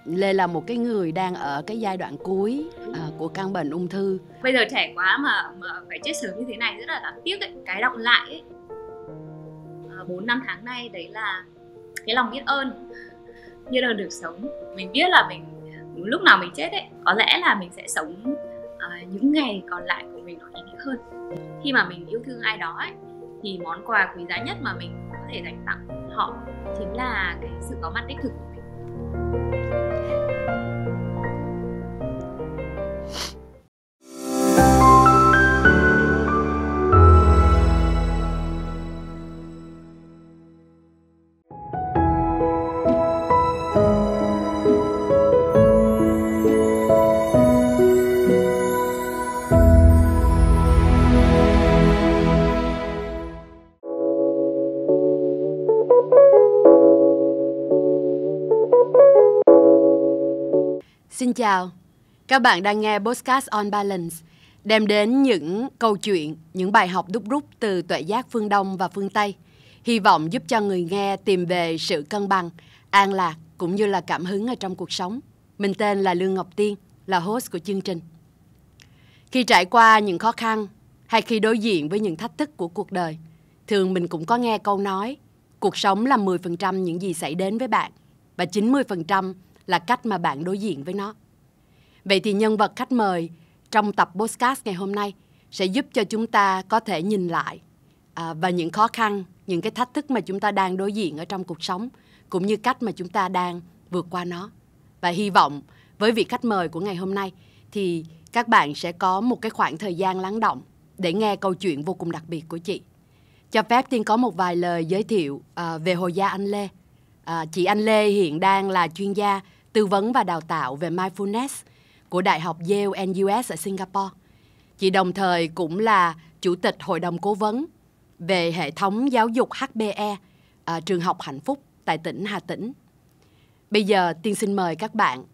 Lê là một cái người đang ở cái giai đoạn cuối của căn bệnh ung thư. Bây giờ trẻ quá mà phải chết sớm như thế này rất là đáng tiếc ấy. Cái đọng lại ấy 4-5 tháng nay đấy là cái lòng biết ơn, biết ơn được sống. Mình biết là mình lúc nào mình chết ấy, có lẽ là mình sẽ sống những ngày còn lại của mình nó ý nghĩa hơn. Khi mà mình yêu thương ai đó ấy, thì món quà quý giá nhất mà mình có thể dành tặng họ chính là cái sự có mặt đích thực của mình. Xin chào, các bạn đang nghe podcast On Balance, đem đến những câu chuyện, những bài học đúc rút từ tuệ giác phương Đông và phương Tây, hy vọng giúp cho người nghe tìm về sự cân bằng, an lạc cũng như là cảm hứng ở trong cuộc sống. Mình tên là Lương Ngọc Tiên, là host của chương trình. Khi trải qua những khó khăn hay khi đối diện với những thách thức của cuộc đời, thường mình cũng có nghe câu nói, cuộc sống là 10% những gì xảy đến với bạn và 90% là cách mà bạn đối diện với nó. Vậy thì nhân vật khách mời trong tập podcast ngày hôm nay sẽ giúp cho chúng ta có thể nhìn lại và những khó khăn, những cái thách thức mà chúng ta đang đối diện ở trong cuộc sống, cũng như cách mà chúng ta đang vượt qua nó. Và hy vọng với vị khách mời của ngày hôm nay thì các bạn sẽ có một cái khoảng thời gian lắng đọng để nghe câu chuyện vô cùng đặc biệt của chị. Cho phép Tiên có một vài lời giới thiệu về Hồ Gia Anh Lê. Chị Anh Lê hiện đang là chuyên gia tư vấn và đào tạo về mindfulness của Đại học Yale NUS ở Singapore. Chị đồng thời cũng là chủ tịch hội đồng cố vấn về hệ thống giáo dục HBE, trường học Hạnh Phúc tại tỉnh Hà Tĩnh. Bây giờ Tiên xin mời các bạn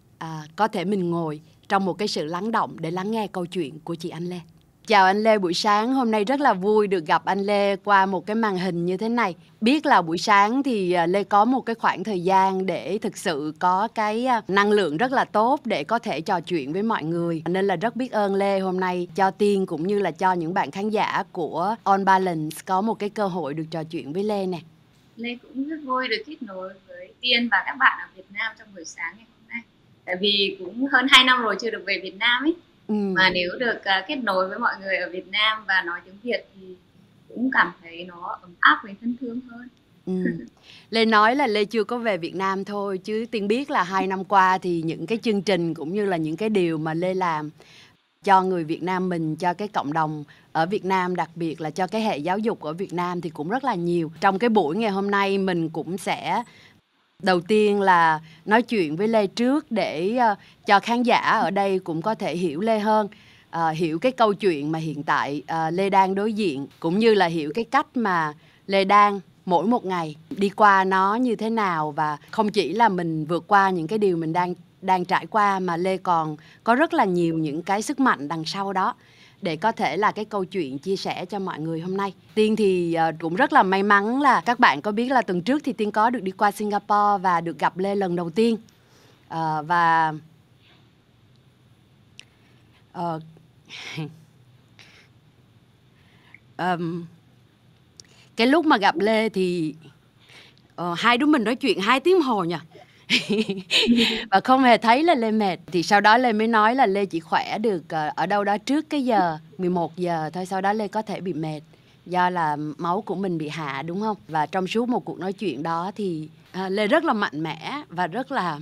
có thể mình ngồi trong một cái sự lắng động để lắng nghe câu chuyện của chị Anh Lê. Chào anh Lê, buổi sáng hôm nay rất là vui được gặp anh Lê qua một cái màn hình như thế này. Biết là buổi sáng thì Lê có một cái khoảng thời gian để thực sự có cái năng lượng rất là tốt để có thể trò chuyện với mọi người. Nên là rất biết ơn Lê hôm nay cho Tiên cũng như là cho những bạn khán giả của On Balance có một cái cơ hội được trò chuyện với Lê nè. Lê cũng rất vui được kết nối với Tiên và các bạn ở Việt Nam trong buổi sáng ngày hôm nay. Tại vì cũng hơn 2 năm rồi chưa được về Việt Nam ấy. Mà nếu được kết nối với mọi người ở Việt Nam và nói tiếng Việt thì cũng cảm thấy nó ấm áp và thân thương hơn. Lê nói là Lê chưa có về Việt Nam thôi, chứ Tiên biết là 2 năm qua thì những cái chương trình cũng như là những cái điều mà Lê làm cho người Việt Nam mình, cho cái cộng đồng ở Việt Nam, đặc biệt là cho cái hệ giáo dục ở Việt Nam thì cũng rất là nhiều. Trong cái buổi ngày hôm nay mình cũng sẽ đầu tiên là nói chuyện với Lê trước để cho khán giả ở đây cũng có thể hiểu Lê hơn, hiểu cái câu chuyện mà hiện tại Lê đang đối diện, cũng như là hiểu cái cách mà Lê đang mỗi một ngày đi qua nó như thế nào. Và không chỉ là mình vượt qua những cái điều mình đang trải qua, mà Lê còn có rất là nhiều những cái sức mạnh đằng sau đó để có thể là cái câu chuyện chia sẻ cho mọi người hôm nay. Tiên thì cũng rất là may mắn là các bạn có biết là tuần trước thì Tiên có được đi qua Singapore và được gặp Lê lần đầu tiên. Và cái lúc mà gặp Lê thì hai đứa mình nói chuyện 2 tiếng hồ nha. Và không hề thấy là Lê mệt. Thì sau đó Lê mới nói là Lê chỉ khỏe được ở đâu đó trước cái giờ 11 giờ thôi. Sau đó Lê có thể bị mệt do là máu của mình bị hạ, đúng không? Và trong suốt một cuộc nói chuyện đó thì Lê rất là mạnh mẽ và rất là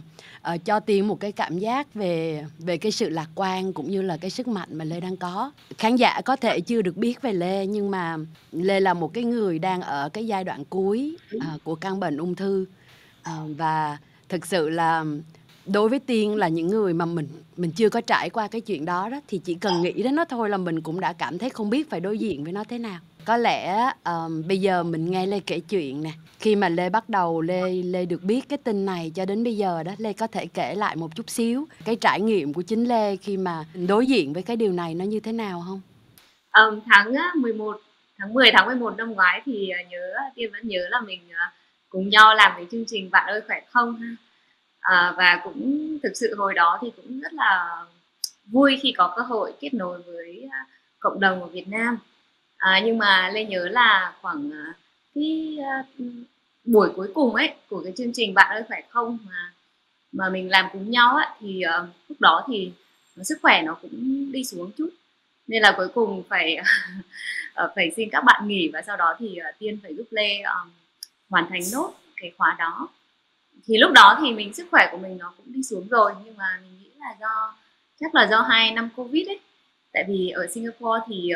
cho Tiên một cái cảm giác về cái sự lạc quan cũng như là cái sức mạnh mà Lê đang có. Khán giả có thể chưa được biết về Lê, nhưng mà Lê là một cái người đang ở cái giai đoạn cuối của căn bệnh ung thư. Và thực sự là đối với Tiên là những người mà mình chưa có trải qua cái chuyện đó thì chỉ cần nghĩ đến nó thôi là mình cũng đã cảm thấy không biết phải đối diện với nó thế nào. Có lẽ bây giờ mình nghe Lê kể chuyện nè. Khi mà Lê bắt đầu Lê được biết cái tin này cho đến bây giờ đó, Lê có thể kể lại một chút xíu cái trải nghiệm của chính Lê khi mà đối diện với cái điều này nó như thế nào không? Tháng 11, tháng 10, tháng 11 năm ngoái thì Tiên vẫn nhớ là mình cùng nhau làm cái chương trình Bạn ơi khỏe không ha. Và cũng thực sự hồi đó thì cũng rất là vui khi có cơ hội kết nối với cộng đồng ở Việt Nam. Nhưng mà Lê nhớ là khoảng cái buổi cuối cùng ấy của cái chương trình Bạn ơi khỏe không mà mình làm cùng nhau á, thì lúc đó thì sức khỏe nó cũng đi xuống chút, nên là cuối cùng phải phải xin các bạn nghỉ, và sau đó thì Tiên phải giúp Lê hoàn thành nốt cái khóa đó. Thì lúc đó thì sức khỏe của mình nó cũng đi xuống rồi, nhưng mà mình nghĩ là chắc là do 2 năm Covid ấy. Tại vì ở Singapore thì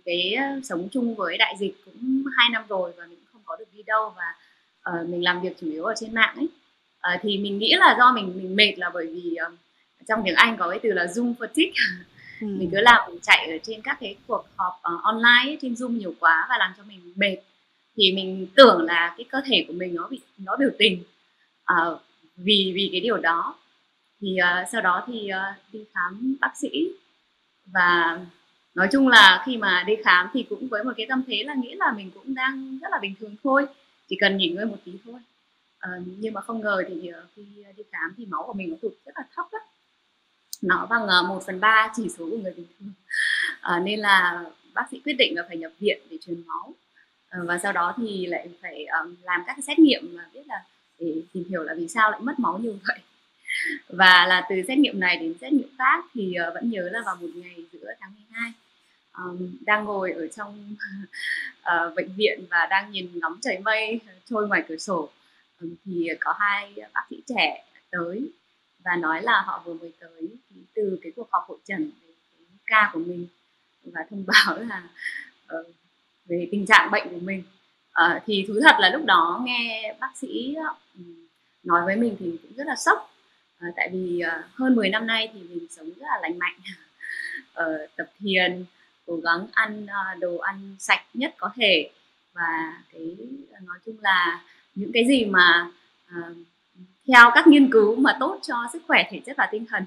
cái sống chung với đại dịch cũng 2 năm rồi và mình không có được đi đâu, và mình làm việc chủ yếu ở trên mạng ấy. Thì mình nghĩ là do mình mệt là bởi vì trong tiếng Anh có cái từ là Zoom fatigue. Mình cứ làm mình chạy ở trên các cái cuộc họp online ấy, trên Zoom nhiều quá và làm cho mình mệt. Thì mình tưởng là cái cơ thể của mình nó biểu tình vì cái điều đó. Thì sau đó thì đi khám bác sĩ, và nói chung là khi mà đi khám thì cũng với một cái tâm thế là nghĩ là mình cũng đang rất là bình thường thôi, chỉ cần nghỉ ngơi một tí thôi. Nhưng mà không ngờ thì khi đi khám thì máu của mình nó tụt rất là thấp đó. Nó bằng 1/3 chỉ số của người bình thường. Nên là bác sĩ quyết định là phải nhập viện để truyền máu. Và sau đó thì lại phải làm các cái xét nghiệm mà biết là để tìm hiểu là vì sao lại mất máu nhiều vậy. Và là từ xét nghiệm này đến xét nghiệm khác thì vẫn nhớ là vào một ngày giữa tháng 12, đang ngồi ở trong bệnh viện và đang nhìn ngắm trời mây trôi ngoài cửa sổ, thì có 2 bác sĩ trẻ tới và nói là họ vừa mới tới từ cái cuộc họp hội trần về cái ca của mình, và thông báo là về tình trạng bệnh của mình. Thì thú thật là lúc đó nghe bác sĩ nói với mình thì cũng rất là sốc. Tại vì hơn 10 năm nay thì mình sống rất là lành mạnh, tập thiền, cố gắng ăn đồ ăn sạch nhất có thể, và nói chung là những cái gì mà theo các nghiên cứu mà tốt cho sức khỏe thể chất và tinh thần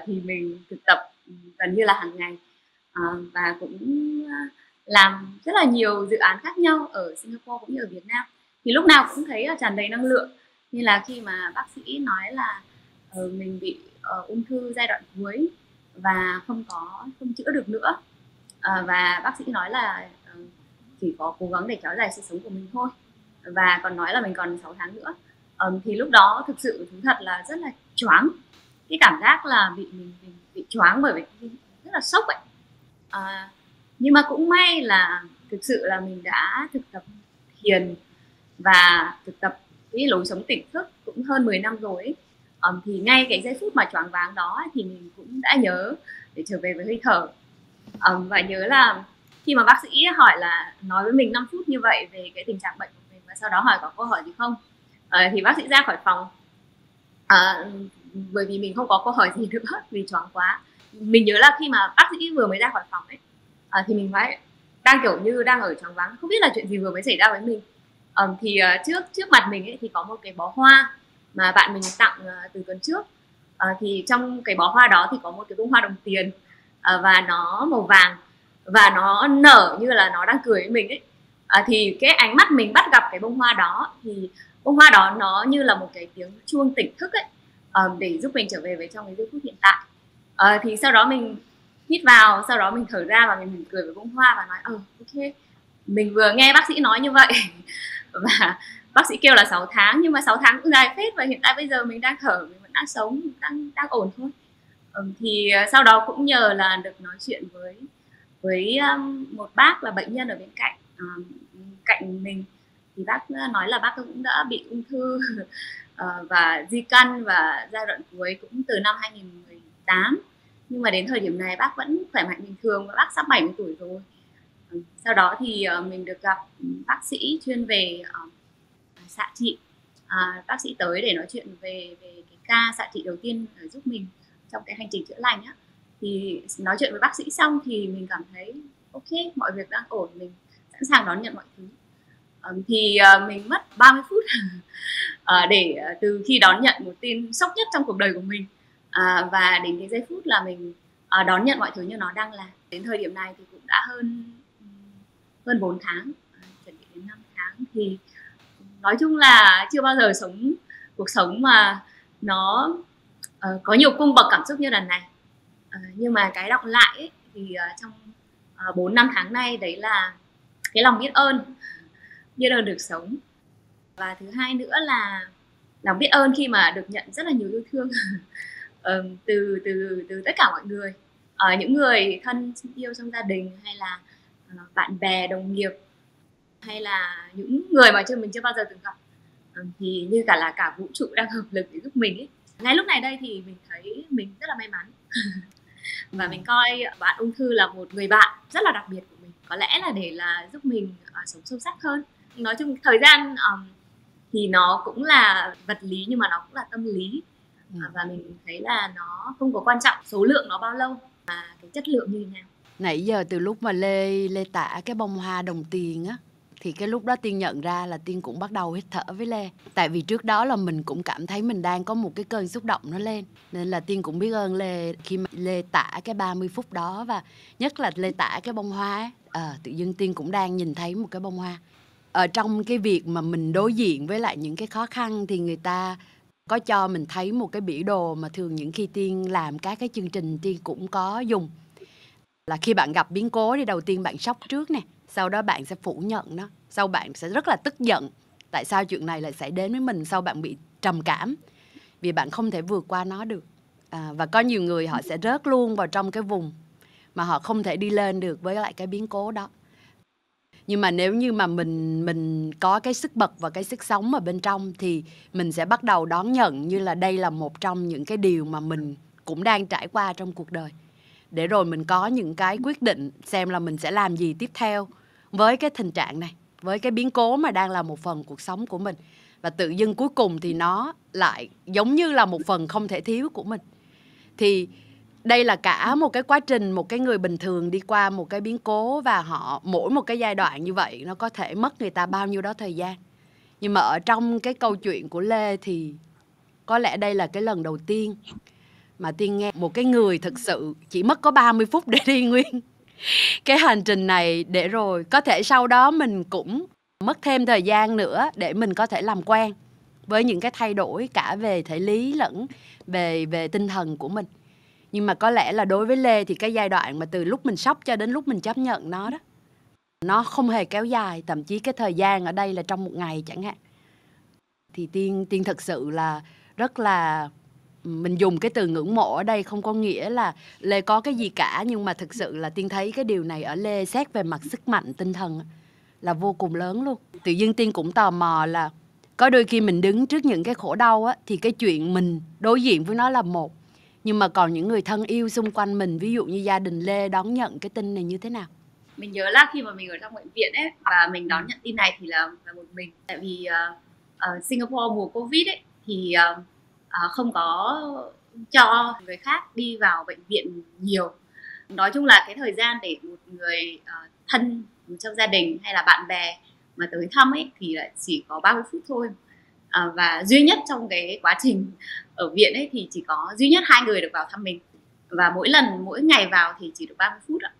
thì mình thực tập gần như là hàng ngày, và cũng làm rất là nhiều dự án khác nhau ở Singapore cũng như ở Việt Nam. Thì lúc nào cũng thấy tràn đầy năng lượng, nên là khi mà bác sĩ nói là mình bị ung thư giai đoạn cuối và không chữa được nữa, và bác sĩ nói là chỉ có cố gắng để kéo dài sự sống của mình thôi, và còn nói là mình còn 6 tháng nữa. Thì lúc đó thực sự thú thật là rất là choáng, cái cảm giác là mình bị choáng bởi vì rất là sốc ấy. Nhưng mà cũng may là thực sự là mình đã thực tập thiền và thực tập cái lối sống tỉnh thức cũng hơn 10 năm rồi ấy. Thì ngay cái giây phút mà choáng váng đó thì mình cũng đã nhớ để trở về với hơi thở. Và nhớ là khi mà bác sĩ hỏi là nói với mình 5 phút như vậy về cái tình trạng bệnh của mình, và sau đó hỏi có câu hỏi gì không, thì bác sĩ ra khỏi phòng, bởi vì mình không có câu hỏi gì nữa vì choáng quá. Mình nhớ là khi mà bác sĩ vừa mới ra khỏi phòng ấy, thì mình phải đang kiểu như đang ở choáng váng, không biết là chuyện gì vừa mới xảy ra với mình. Thì trước mặt mình ấy thì có một cái bó hoa mà bạn mình tặng từ tuần trước. Thì trong cái bó hoa đó thì có một cái bông hoa đồng tiền, và nó màu vàng và nó nở như là nó đang cười với mình ấy. Thì cái ánh mắt mình bắt gặp cái bông hoa đó, thì bông hoa đó nó như là một cái tiếng chuông tỉnh thức ấy, để giúp mình trở về với trong cái giây phút hiện tại. Thì sau đó mình hít vào, sau đó mình thở ra và mình mỉm cười với bông hoa và nói ok, mình vừa nghe bác sĩ nói như vậy và bác sĩ kêu là 6 tháng, nhưng mà 6 tháng cũng dài phết, và hiện tại bây giờ mình đang thở, mình vẫn đang sống, đang ổn thôi. Thì sau đó cũng nhờ là được nói chuyện với một bác là bệnh nhân ở bên cạnh mình, thì bác nói là bác cũng đã bị ung thư và di căn, và giai đoạn cuối cũng từ năm 2018, nhưng mà đến thời điểm này bác vẫn khỏe mạnh bình thường và bác sắp 70 tuổi rồi. Sau đó thì mình được gặp bác sĩ chuyên về xạ trị. Bác sĩ tới để nói chuyện về cái ca xạ trị đầu tiên giúp mình trong cái hành trình chữa lành á. Thì nói chuyện với bác sĩ xong thì mình cảm thấy ok, mọi việc đang ổn, mình sẵn sàng đón nhận mọi thứ. Thì mình mất 30 phút để từ khi đón nhận một tin sốc nhất trong cuộc đời của mình, và đến cái giây phút là mình đón nhận mọi thứ như nó đang là. Đến thời điểm này thì cũng đã hơn 4 tháng, chuẩn bị đến 5 tháng, thì nói chung là chưa bao giờ sống cuộc sống mà nó có nhiều cung bậc cảm xúc như lần này. Nhưng mà cái đọng lại ấy, thì trong 4 năm tháng nay đấy là cái lòng biết ơn được sống. Và thứ hai nữa là lòng biết ơn khi mà được nhận rất là nhiều yêu thương từ tất cả mọi người, những người thân yêu trong gia đình, hay là bạn bè, đồng nghiệp, hay là những người mà mình chưa bao giờ từng gặp, thì như cả vũ trụ đang hợp lực để giúp mình ấy. Ngay lúc này đây thì mình thấy mình rất là may mắn và mình coi bạn ung thư là một người bạn rất là đặc biệt của mình, có lẽ là để là giúp mình sống sâu sắc hơn. Nói chung thời gian thì nó cũng là vật lý nhưng mà nó cũng là tâm lý, và mình thấy là nó không có quan trọng số lượng nó bao lâu mà cái chất lượng như thế nào. Nãy giờ từ lúc mà Lê tả cái bông hoa đồng tiền á, thì cái lúc đó Tiên nhận ra là Tiên cũng bắt đầu hít thở với Lê. Tại vì trước đó là mình cũng cảm thấy mình đang có một cái cơn xúc động nó lên. Nên là Tiên cũng biết ơn Lê khi mà Lê tả cái 30 phút đó. Và nhất là Lê tả cái bông hoa ấy. Tự dưng Tiên cũng đang nhìn thấy một cái bông hoa. Ở trong cái việc mà mình đối diện với lại những cái khó khăn thì người ta có cho mình thấy một cái biểu đồ mà thường những khi Tiên làm các cái chương trình Tiên cũng có dùng. Là khi bạn gặp biến cố thì đầu tiên bạn sốc trước nè, sau đó bạn sẽ phủ nhận nó, sau bạn sẽ rất là tức giận tại sao chuyện này lại xảy đến với mình, sau bạn bị trầm cảm vì bạn không thể vượt qua nó được. Và có nhiều người họ sẽ rớt luôn vào trong cái vùng mà họ không thể đi lên được với lại cái biến cố đó. Nhưng mà nếu như mà mình có cái sức bật và cái sức sống ở bên trong thì mình sẽ bắt đầu đón nhận như là đây là một trong những cái điều mà mình cũng đang trải qua trong cuộc đời. Để rồi mình có những cái quyết định xem là mình sẽ làm gì tiếp theo với cái tình trạng này, với cái biến cố mà đang là một phần cuộc sống của mình. Và tự dưng cuối cùng thì nó lại giống như là một phần không thể thiếu của mình. Thì đây là cả một cái quá trình một cái người bình thường đi qua một cái biến cố, và họ mỗi một cái giai đoạn như vậy nó có thể mất người ta bao nhiêu đó thời gian. Nhưng mà ở trong cái câu chuyện của Lê thì có lẽ đây là cái lần đầu tiên mà Tiên nghe một cái người thực sự chỉ mất có 30 phút để đi nguyên cái hành trình này, để rồi có thể sau đó mình cũng mất thêm thời gian nữa để mình có thể làm quen với những cái thay đổi cả về thể lý lẫn về tinh thần của mình. Nhưng mà có lẽ là đối với Lê thì cái giai đoạn mà từ lúc mình sốc cho đến lúc mình chấp nhận nó đó, nó không hề kéo dài, thậm chí cái thời gian ở đây là trong một ngày chẳng hạn. Thì Tiên thật sự là rất là, mình dùng cái từ ngưỡng mộ ở đây không có nghĩa là Lê có cái gì cả, nhưng mà thực sự là Tiên thấy cái điều này ở Lê xét về mặt sức mạnh tinh thần là vô cùng lớn luôn. Tự dưng Tiên cũng tò mò là có đôi khi mình đứng trước những cái khổ đau á, thì cái chuyện mình đối diện với nó là một, nhưng mà còn những người thân yêu xung quanh mình, ví dụ như gia đình Lê đón nhận cái tin này như thế nào? Mình nhớ là khi mà mình ở trong bệnh viện ấy và mình đón nhận tin này thì là một mình. Tại vì ở Singapore mùa Covid ấy thì không có cho người khác đi vào bệnh viện nhiều. Nói chung là cái thời gian để một người thân trong gia đình hay là bạn bè mà tới thăm ấy thì lại chỉ có 30 phút thôi. Và duy nhất trong cái quá trình ở viện ấy thì chỉ có duy nhất 2 người được vào thăm mình. Và mỗi ngày vào thì chỉ được 30 phút ạ.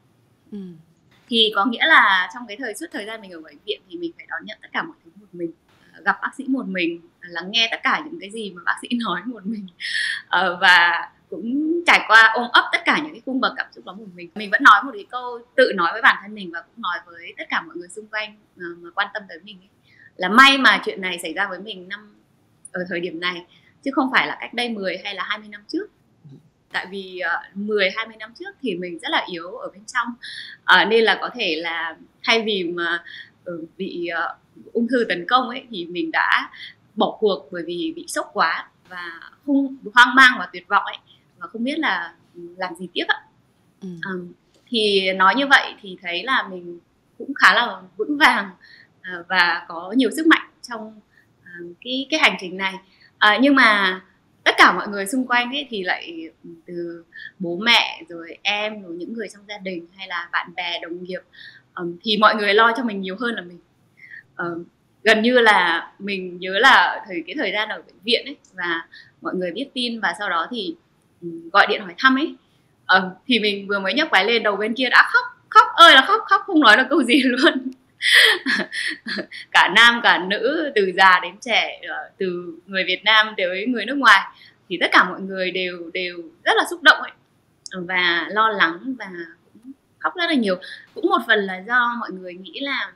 Thì có nghĩa là trong cái suốt thời gian mình ở bệnh viện thì mình phải đón nhận tất cả mọi thứ một mình, gặp bác sĩ một mình, lắng nghe tất cả những cái gì mà bác sĩ nói một mình, và cũng trải qua ôm ấp tất cả những cái cung bậc cảm xúc đó một mình. Mình vẫn nói một cái câu tự nói với bản thân mình và cũng nói với tất cả mọi người xung quanh mà quan tâm tới mình ấy, là may mà chuyện này xảy ra với mình ở thời điểm này chứ không phải là cách đây 10 hay là 20 năm trước. Tại vì 10-20 năm trước thì mình rất là yếu ở bên trong, nên là có thể là thay vì mà bị ung thư tấn công ấy thì mình đã bỏ cuộc bởi vì bị sốc quá và hoang mang và tuyệt vọng ấy, và không biết là làm gì tiếp ạ. Thì nói như vậy thì thấy là mình cũng khá là vững vàng và có nhiều sức mạnh trong cái hành trình này. Nhưng mà tất cả mọi người xung quanh ấy thì lại từ bố mẹ rồi em rồi những người trong gia đình hay là bạn bè đồng nghiệp, thì mọi người lo cho mình nhiều hơn là mình. Gần như là mình nhớ là cái thời gian ở bệnh viện ấy và mọi người biết tin và sau đó thì gọi điện hỏi thăm ấy, thì mình vừa mới nhấc máy lên đầu bên kia đã khóc ơi là khóc không nói được câu gì luôn. cả nam cả nữ, từ già đến trẻ, từ người Việt Nam tới người nước ngoài, thì tất cả mọi người đều rất là xúc động ấy, và lo lắng và cũng khóc rất là nhiều. Cũng một phần là do mọi người nghĩ là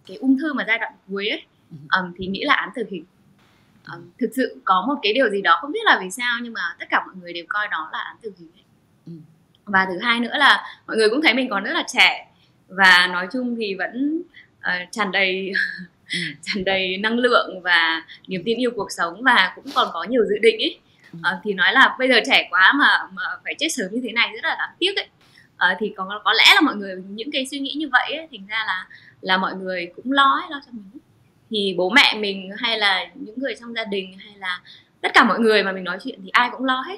cái ung thư mà giai đoạn cuối ấy, thì nghĩ là án tử hình. Thực sự có một cái điều gì đó không biết là vì sao, nhưng mà tất cả mọi người đều coi đó là án tử hình ấy. Và thứ hai nữa là mọi người cũng thấy mình còn rất là trẻ, và nói chung thì vẫn tràn đầy năng lượng và niềm tin yêu cuộc sống, và cũng còn có nhiều dự định ấy. Thì nói là bây giờ trẻ quá mà phải chết sớm như thế này rất là đáng tiếc ấy. Thì có lẽ là mọi người những cái suy nghĩ như vậy ấy, thành ra là mọi người cũng lo cho mình. Thì bố mẹ mình hay là những người trong gia đình hay là tất cả mọi người mà mình nói chuyện thì ai cũng lo hết.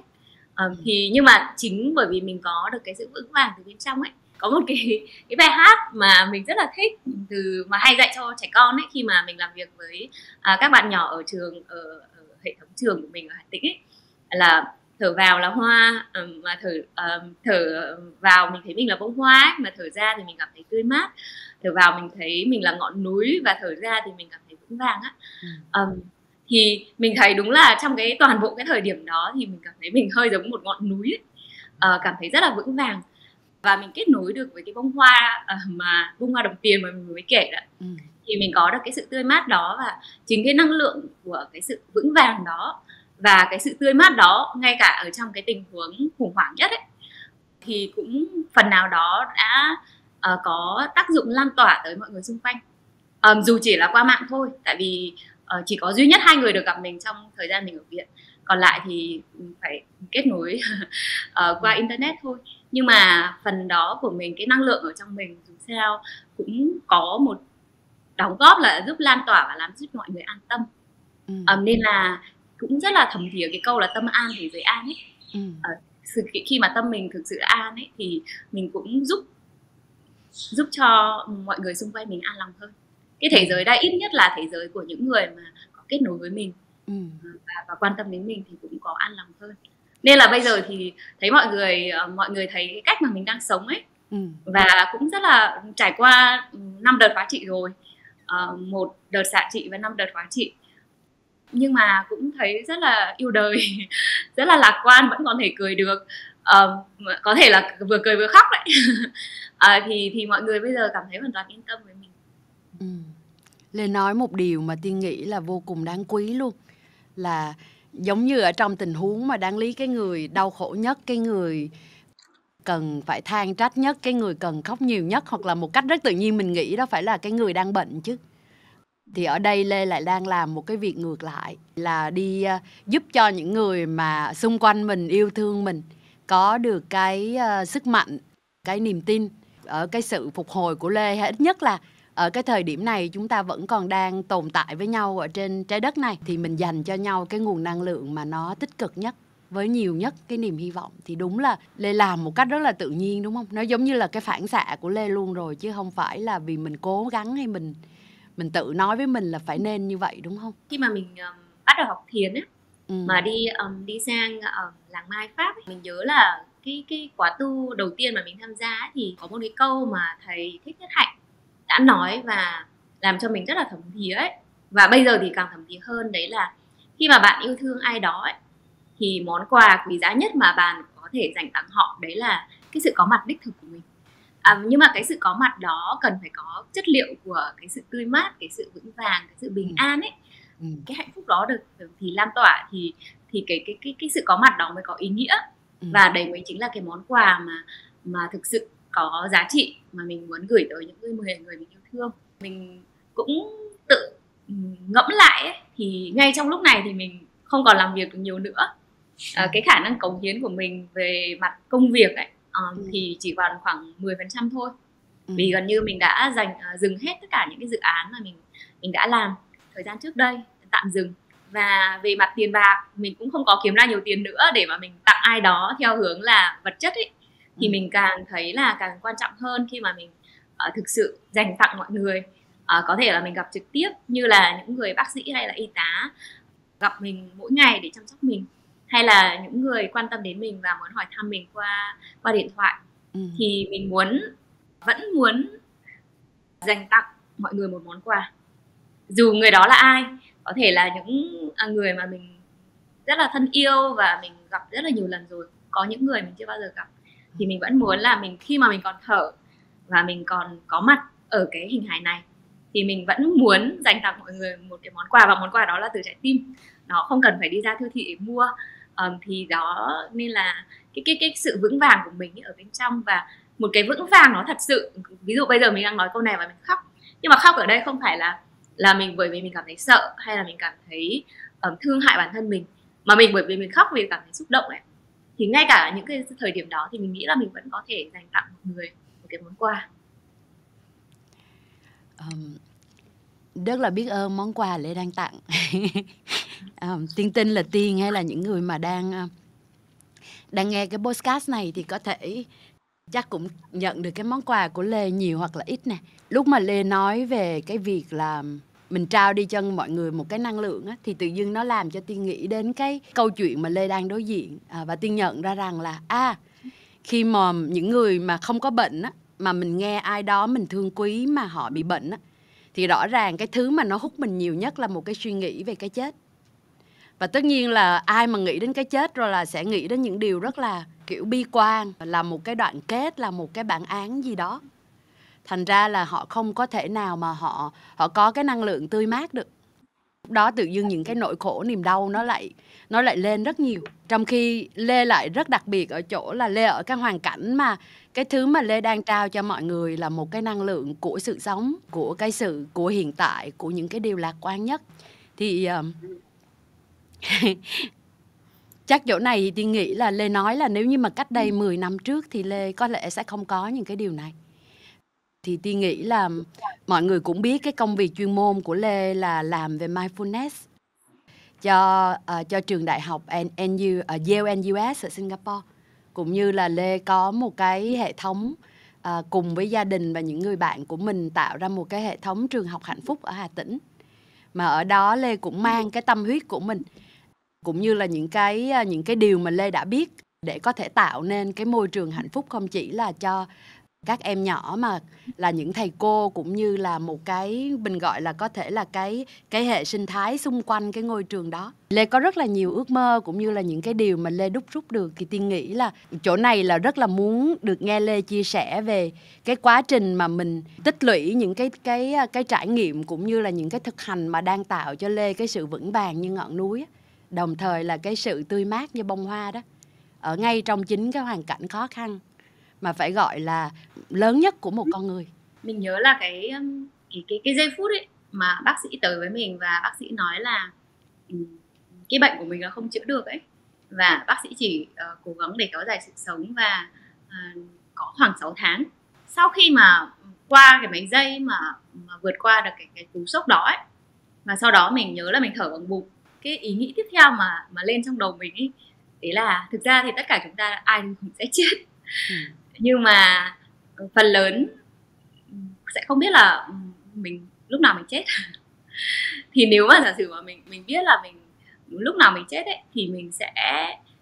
Thì nhưng mà chính bởi vì mình có được cái sự vững vàng từ bên trong ấy. Có một cái bài hát mà mình rất là thích, mà hay dạy cho trẻ con ấy, khi mà mình làm việc với các bạn nhỏ ở trường, ở hệ thống trường của mình ở Hà Tĩnh ấy, là thở vào là hoa, mà thở vào mình thấy mình là bông hoa ấy, mà thở ra thì mình cảm thấy tươi mát. Thở vào mình thấy mình là ngọn núi, và thở ra thì mình cảm thấy vững vàng á. Thì mình thấy đúng là trong cái toàn bộ cái thời điểm đó thì mình cảm thấy mình hơi giống một ngọn núi ấy. Cảm thấy rất là vững vàng, và mình kết nối được với cái bông hoa, mà bông hoa đồng tiền mà mình mới kể đó. Thì mình có được cái sự tươi mát đó, và chính cái năng lượng của cái sự vững vàng đó và cái sự tươi mát đó, ngay cả ở trong cái tình huống khủng hoảng nhất ấy, thì cũng phần nào đó đã có tác dụng lan tỏa tới mọi người xung quanh. Dù chỉ là qua mạng thôi, tại vì chỉ có duy nhất 2 người được gặp mình trong thời gian mình ở viện, còn lại thì phải kết nối qua internet thôi. Nhưng mà phần đó của mình, cái năng lượng ở trong mình dù sao cũng có một đóng góp là giúp lan tỏa và làm giúp mọi người an tâm. Nên là cũng rất là thấm thía cái câu là tâm an thì giới an ấy. Khi mà tâm mình thực sự an ấy, thì mình cũng giúp cho mọi người xung quanh mình an lòng hơn. Cái thế giới đây ít nhất là thế giới của những người mà có kết nối với mình và quan tâm đến mình, thì cũng có an lòng hơn. Nên là bây giờ thì thấy mọi người thấy cái cách mà mình đang sống ấy, và cũng rất là trải qua 5 đợt hóa trị rồi, 1 đợt xạ trị và 5 đợt hóa trị, nhưng mà cũng thấy rất là yêu đời, rất là lạc quan, vẫn còn thể cười được, có thể là vừa cười vừa khóc đấy. Thì mọi người bây giờ cảm thấy hoàn toàn yên tâm với mình. Lê nói một điều mà Tiên nghĩ là vô cùng đáng quý luôn, là giống như ở trong tình huống mà đáng lý cái người đau khổ nhất, cái người cần phải than trách nhất, cái người cần khóc nhiều nhất, hoặc là một cách rất tự nhiên mình nghĩ đó phải là cái người đang bệnh chứ. Thì ở đây Lê lại đang làm một cái việc ngược lại, là đi giúp cho những người mà xung quanh mình yêu thương mình có được cái sức mạnh, cái niềm tin ở cái sự phục hồi của Lê, hay ít nhất là ở cái thời điểm này chúng ta vẫn còn đang tồn tại với nhau ở trên trái đất này, thì mình dành cho nhau cái nguồn năng lượng mà nó tích cực nhất, với nhiều nhất cái niềm hy vọng. Thì đúng là Lê làm một cách rất là tự nhiên, đúng không? Nó giống như là cái phản xạ của Lê luôn rồi, chứ không phải là vì mình cố gắng hay mình tự nói với mình là phải nên như vậy, đúng không? Khi mà mình bắt đầu học thiền ấy, mà đi sang làng Mai Pháp ấy, mình nhớ là cái khóa tu đầu tiên mà mình tham gia ấy, thì có một cái câu mà thầy Thích Nhất Hạnh đã nói và làm cho mình rất là thấm thía ấy, và bây giờ thì càng thấm thía hơn, đấy là khi mà bạn yêu thương ai đó ấy, thì món quà quý giá nhất mà bạn có thể dành tặng họ đấy là cái sự có mặt đích thực của mình. Nhưng mà cái sự có mặt đó cần phải có chất liệu của cái sự tươi mát, cái sự vững vàng, cái sự bình an ấy. Cái hạnh phúc đó được thì lan tỏa, thì cái sự có mặt đó mới có ý nghĩa. Và đấy mới chính là cái món quà mà thực sự có giá trị mà mình muốn gửi tới những người mình yêu thương. Mình cũng tự ngẫm lại ấy, thì ngay trong lúc này thì mình không còn làm việc được nhiều nữa. Cái khả năng cống hiến của mình về mặt công việc ấy, thì chỉ còn khoảng 10% thôi. Vì gần như mình đã dừng hết tất cả những cái dự án mà mình đã làm thời gian trước đây, tạm dừng. Và về mặt tiền bạc, mình cũng không có kiếm ra nhiều tiền nữa để mà mình tặng ai đó theo hướng là vật chất ấy. Thì mình càng thấy là càng quan trọng hơn khi mà mình thực sự dành tặng mọi người. Có thể là mình gặp trực tiếp, như là những người bác sĩ hay là y tá gặp mình mỗi ngày để chăm sóc mình, hay là những người quan tâm đến mình và muốn hỏi thăm mình qua điện thoại. Thì mình vẫn muốn dành tặng mọi người một món quà, dù người đó là ai. Có thể là những người mà mình rất là thân yêu và mình gặp rất là nhiều lần rồi, có những người mình chưa bao giờ gặp, thì mình vẫn muốn là khi mà mình còn thở và mình còn có mặt ở cái hình hài này, thì mình vẫn muốn dành tặng mọi người một cái món quà, và món quà đó là từ trái tim. Nó không cần phải đi ra thư thị để mua. Thì đó nên là cái sự vững vàng của mình ở bên trong, và một cái vững vàng nó thật sự. Ví dụ bây giờ mình đang nói câu này và mình khóc, nhưng mà khóc ở đây không phải là mình bởi vì mình cảm thấy sợ hay là mình cảm thấy thương hại bản thân mình, mà mình bởi vì mình khóc vì cảm thấy xúc động ấy. Thì ngay cả những cái thời điểm đó thì mình nghĩ là mình vẫn có thể dành tặng một người một cái món quà. Rất là biết ơn món quà Lê đang tặng. Tiên tin là Tiên hay là những người mà đang nghe cái podcast này thì có thể chắc cũng nhận được cái món quà của Lê nhiều hoặc là ít nè. Lúc mà Lê nói về cái việc là mình trao đi cho mọi người một cái năng lượng á, thì tự dưng nó làm cho Tiên nghĩ đến cái câu chuyện mà Lê đang đối diện. Và Tiên nhận ra rằng là khi mà những người mà không có bệnh á, mà mình nghe ai đó mình thương quý mà họ bị bệnh á, thì rõ ràng cái thứ mà nó hút mình nhiều nhất là một cái suy nghĩ về cái chết. Và tất nhiên là ai mà nghĩ đến cái chết rồi là sẽ nghĩ đến những điều rất là kiểu bi quan, là một cái đoạn kết, là một cái bản án gì đó. Thành ra là họ không có thể nào mà họ có cái năng lượng tươi mát được. Lúc đó tự dưng những cái nỗi khổ, niềm đau nó lại lên rất nhiều. Trong khi Lê lại rất đặc biệt ở chỗ là Lê ở cái hoàn cảnh mà cái thứ mà Lê đang trao cho mọi người là một cái năng lượng của sự sống, của hiện tại, của những cái điều lạc quan nhất. Thì chắc chỗ này thì Tiên nghĩ là Lê nói là nếu như mà cách đây 10 năm trước thì Lê có lẽ sẽ không có những cái điều này. Thì Tiên nghĩ là mọi người cũng biết cái công việc chuyên môn của Lê là làm về mindfulness cho trường đại học Yale NUS ở Singapore. Cũng như là Lê có một cái hệ thống cùng với gia đình và những người bạn của mình tạo ra một cái hệ thống trường học hạnh phúc ở Hà Tĩnh. Mà ở đó Lê cũng mang cái tâm huyết của mình, cũng như là những cái điều mà Lê đã biết để có thể tạo nên cái môi trường hạnh phúc, không chỉ là cho các em nhỏ mà là những thầy cô, cũng như là một cái mình gọi là có thể là cái hệ sinh thái xung quanh cái ngôi trường đó. Lê có rất là nhiều ước mơ cũng như là những cái điều mà Lê đúc rút được, thì Tiên nghĩ là chỗ này là rất là muốn được nghe Lê chia sẻ về cái quá trình mà mình tích lũy những cái trải nghiệm cũng như là những cái thực hành mà đang tạo cho Lê cái sự vững vàng như ngọn núi, đồng thời là cái sự tươi mát như bông hoa đó, ở ngay trong chính cái hoàn cảnh khó khăn mà phải gọi là lớn nhất của một con người. Mình nhớ là cái giây phút ấy mà bác sĩ tới với mình và bác sĩ nói là cái bệnh của mình nó không chữa được ấy, và bác sĩ chỉ cố gắng để kéo dài sự sống, và có khoảng 6 tháng. Sau khi mà qua cái mấy giây mà vượt qua được cái cú sốc đó ấy, và sau đó mình nhớ là mình thở bằng bụng. Cái ý nghĩ tiếp theo mà lên trong đầu mình ấy, đấy là thực ra thì tất cả chúng ta ai cũng sẽ chết, nhưng mà phần lớn sẽ không biết là mình lúc nào mình chết. Thì nếu mà giả sử mà mình biết là mình lúc nào mình chết ấy, thì mình sẽ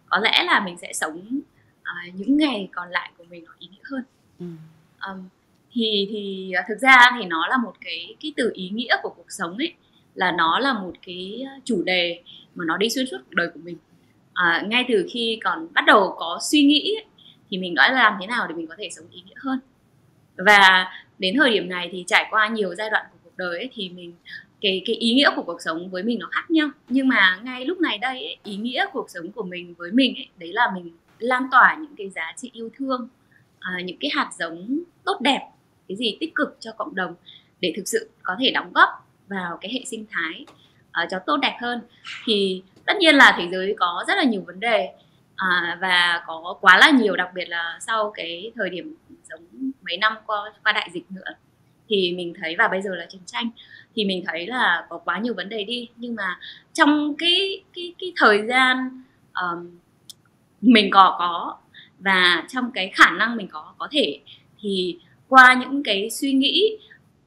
có lẽ là mình sẽ sống những ngày còn lại của mình nó ý nghĩa hơn. Thì thực ra thì nó là một cái từ ý nghĩa của cuộc sống ấy, là nó là một cái chủ đề mà nó đi xuyên suốt cuộc đời của mình. Ngay từ khi còn bắt đầu có suy nghĩ ấy, thì mình đã làm thế nào để mình có thể sống ý nghĩa hơn. Và đến thời điểm này thì trải qua nhiều giai đoạn của cuộc đời ấy, thì mình cái ý nghĩa của cuộc sống với mình nó khác nhau. Nhưng mà ngay lúc này đây ấy, ý nghĩa cuộc sống của mình với mình ấy, đấy là mình lan tỏa những cái giá trị yêu thương, những cái hạt giống tốt đẹp, cái gì tích cực cho cộng đồng, để thực sự có thể đóng góp vào cái hệ sinh thái cho tốt đẹp hơn. Thì tất nhiên là thế giới có rất là nhiều vấn đề, và có quá là nhiều, đặc biệt là sau cái thời điểm giống mấy năm qua đại dịch nữa, thì mình thấy, và bây giờ là chiến tranh, thì mình thấy là có quá nhiều vấn đề đi. Nhưng mà trong cái thời gian mình có và trong cái khả năng mình có thể, thì qua những cái suy nghĩ,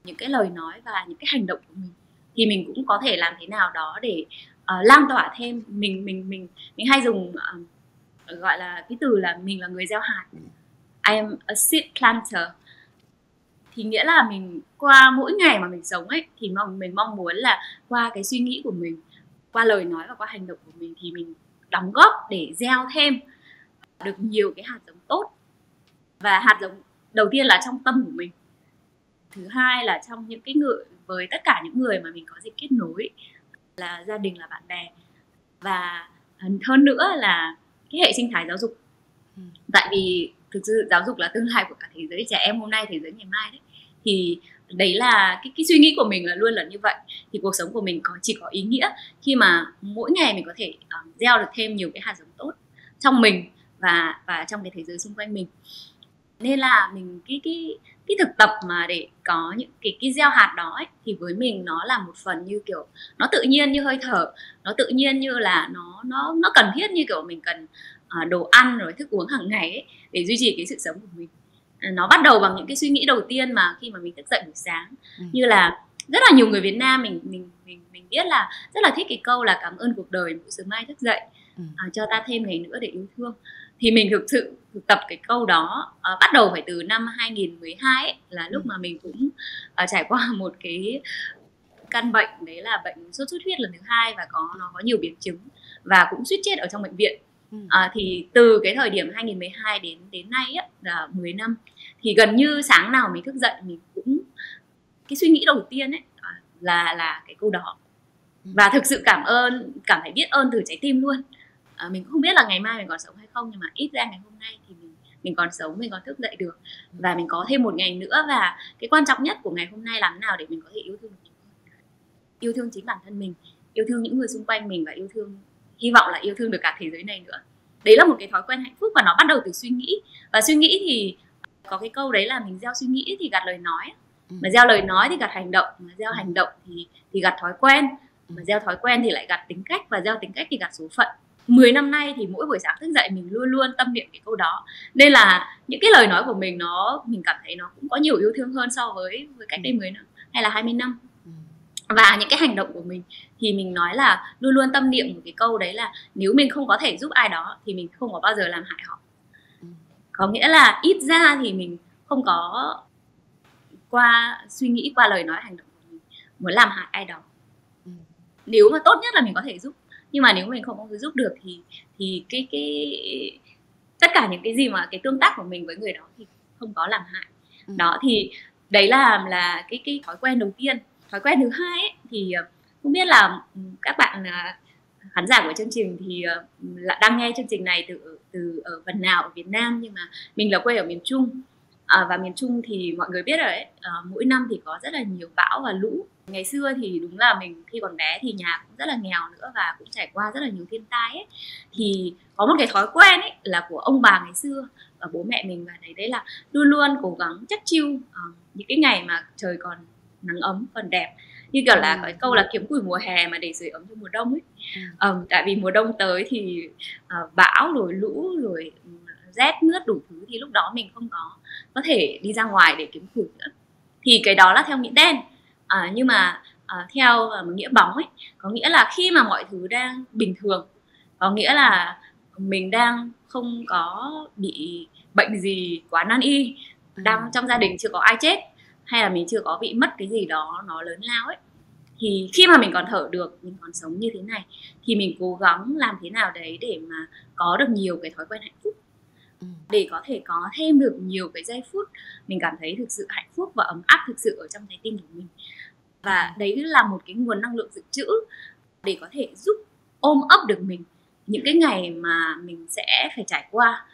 những cái lời nói và những cái hành động của mình, thì mình cũng có thể làm thế nào đó để lan tỏa thêm. Mình hay dùng gọi là cái từ là mình là người gieo hạt, I am a seed planter. thì nghĩa là mình qua mỗi ngày mà mình sống ấy thì mình mong muốn là qua cái suy nghĩ của mình, qua lời nói và qua hành động của mình thì mình đóng góp để gieo thêm được nhiều cái hạt giống tốt. Và hạt giống đầu tiên là trong tâm của mình, thứ hai là trong những cái người, với tất cả những người mà mình có dịp kết nối, là gia đình, là bạn bè, và hơn nữa là cái hệ sinh thái giáo dục. Tại vì thực sự giáo dục là tương lai của cả thế giới trẻ em hôm nay, thế giới ngày mai đấy. Thì đấy là cái suy nghĩ của mình là luôn là như vậy. Thì cuộc sống của mình chỉ có ý nghĩa khi mà mỗi ngày mình có thể gieo được thêm nhiều cái hạt giống tốt trong mình và trong cái thế giới xung quanh mình. Nên là mình cái thực tập mà để có những cái gieo hạt đó ấy, thì với mình nó là một phần như kiểu nó tự nhiên như hơi thở, nó tự nhiên như là nó cần thiết, như kiểu mình cần đồ ăn rồi thức uống hàng ngày ấy, để duy trì cái sự sống của mình. Nó bắt đầu bằng những cái suy nghĩ đầu tiên mà khi mà mình thức dậy buổi sáng. Như là rất là nhiều người Việt Nam mình biết là rất là thích cái câu là cảm ơn cuộc đời mỗi sớm mai thức dậy, cho ta thêm ngày nữa để yêu thương. Thì mình thực sự thực tập cái câu đó bắt đầu phải từ năm 2012 ấy, là lúc mà mình cũng trải qua một cái căn bệnh, đấy là bệnh sốt xuất huyết lần thứ 2 và nó có nhiều biến chứng và cũng suýt chết ở trong bệnh viện. Thì từ cái thời điểm 2012 đến nay ấy, là 10 năm, thì gần như sáng nào mình thức dậy mình cũng cái suy nghĩ đầu tiên ấy là cái câu đó. Và thực sự cảm thấy biết ơn từ trái tim luôn. Mình cũng không biết là ngày mai mình còn sống hay không, nhưng mà ít ra ngày hôm nay thì mình còn sống, mình còn thức dậy được và mình có thêm một ngày nữa. Và cái quan trọng nhất của ngày hôm nay làm thế nào để mình có thể yêu thương được, yêu thương chính bản thân mình, yêu thương những người xung quanh mình, và hy vọng là yêu thương được cả thế giới này nữa. Đấy là một cái thói quen hạnh phúc và nó bắt đầu từ suy nghĩ. Và suy nghĩ thì có cái câu đấy là mình gieo suy nghĩ thì gặt lời nói, mà gieo lời nói thì gặt hành động, mà gieo hành động thì gặt thói quen, mà gieo thói quen thì lại gặt tính cách, và gieo tính cách thì gặt số phận. 10 năm nay thì mỗi buổi sáng thức dậy mình luôn luôn tâm niệm cái câu đó. Nên là những cái lời nói của mình mình cảm thấy nó cũng có nhiều yêu thương hơn so với cách đây 10 năm hay là 20 năm. Và những cái hành động của mình thì mình nói là luôn luôn tâm niệm một cái câu đấy là nếu mình không có thể giúp ai đó thì mình không có bao giờ làm hại họ. Có nghĩa là ít ra thì mình không có qua suy nghĩ, qua lời nói, hành động của mình muốn làm hại ai đó. Nếu mà tốt nhất là mình có thể giúp, nhưng mà nếu mình không có giúp được thì cái tất cả những cái gì mà cái tương tác của mình với người đó thì không có làm hại. Đó, thì đấy là cái thói quen đầu tiên. Thói quen thứ hai ấy, thì không biết là các bạn khán giả của chương trình thì đang nghe chương trình này từ ở phần nào ở Việt Nam, nhưng mà mình là quê ở miền Trung. Và miền Trung thì mọi người biết rồi đấy, mỗi năm thì có rất là nhiều bão và lũ. Ngày xưa thì đúng là mình khi còn bé thì nhà cũng rất là nghèo nữa và cũng trải qua rất là nhiều thiên tai ấy. Thì có một cái thói quen ấy là của ông bà ngày xưa và bố mẹ mình, và đấy là luôn luôn cố gắng chắc chiu những cái ngày mà trời còn nắng ấm, còn đẹp. Như kiểu là cái câu là kiếm củi mùa hè mà để sưởi ấm cho mùa đông ấy. Tại vì mùa đông tới thì bão rồi lũ rồi rét mướt đủ thứ, thì lúc đó mình không có thể đi ra ngoài để kiếm củi nữa. Thì cái đó là theo nghĩa đen. Nhưng mà theo nghĩa bóng ấy, có nghĩa là khi mà mọi thứ đang bình thường, có nghĩa là mình đang không có bị bệnh gì quá nan y, đang trong gia đình chưa có ai chết, hay là mình chưa có bị mất cái gì đó nó lớn lao ấy, thì khi mà mình còn thở được, mình còn sống như thế này, thì mình cố gắng làm thế nào đấy để mà có được nhiều cái thói quen hạnh phúc, để có thể có thêm được nhiều cái giây phút mình cảm thấy thực sự hạnh phúc và ấm áp thực sự ở trong trái tim của mình. Và đấy là một cái nguồn năng lượng dự trữ để có thể giúp ôm ấp được mình những cái ngày mà mình sẽ phải trải qua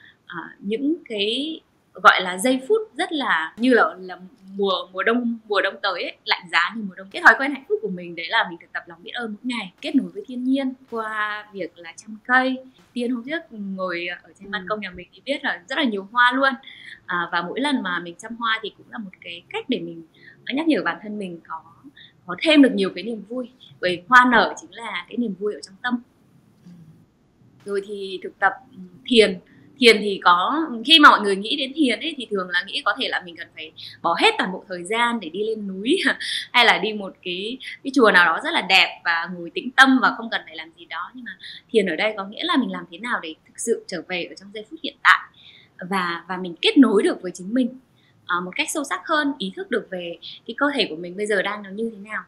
những cái gọi là giây phút rất là như là mùa đông tới ấy, lạnh giá như mùa đông. Cái thói quen hạnh phúc của mình đấy là mình thực tập lòng biết ơn mỗi ngày, kết nối với thiên nhiên qua việc là chăm cây. Tiên hôm trước ngồi ở trên ban công nhà mình thì biết là rất là nhiều hoa luôn, và mỗi lần mà mình chăm hoa thì cũng là một cái cách để mình nhắc nhở bản thân mình có thêm được nhiều cái niềm vui, bởi hoa nở chính là cái niềm vui ở trong tâm. Rồi thì thực tập thiền thì có, khi mà mọi người nghĩ đến thiền ấy thì thường là nghĩ có thể là mình cần phải bỏ hết toàn bộ thời gian để đi lên núi hay là đi một cái chùa nào đó rất là đẹp và ngồi tĩnh tâm và không cần phải làm gì đó. Nhưng mà thiền ở đây có nghĩa là mình làm thế nào để thực sự trở về ở trong giây phút hiện tại và mình kết nối được với chính mình. một cách sâu sắc hơn, ý thức được về cái cơ thể của mình bây giờ đang nó như thế nào,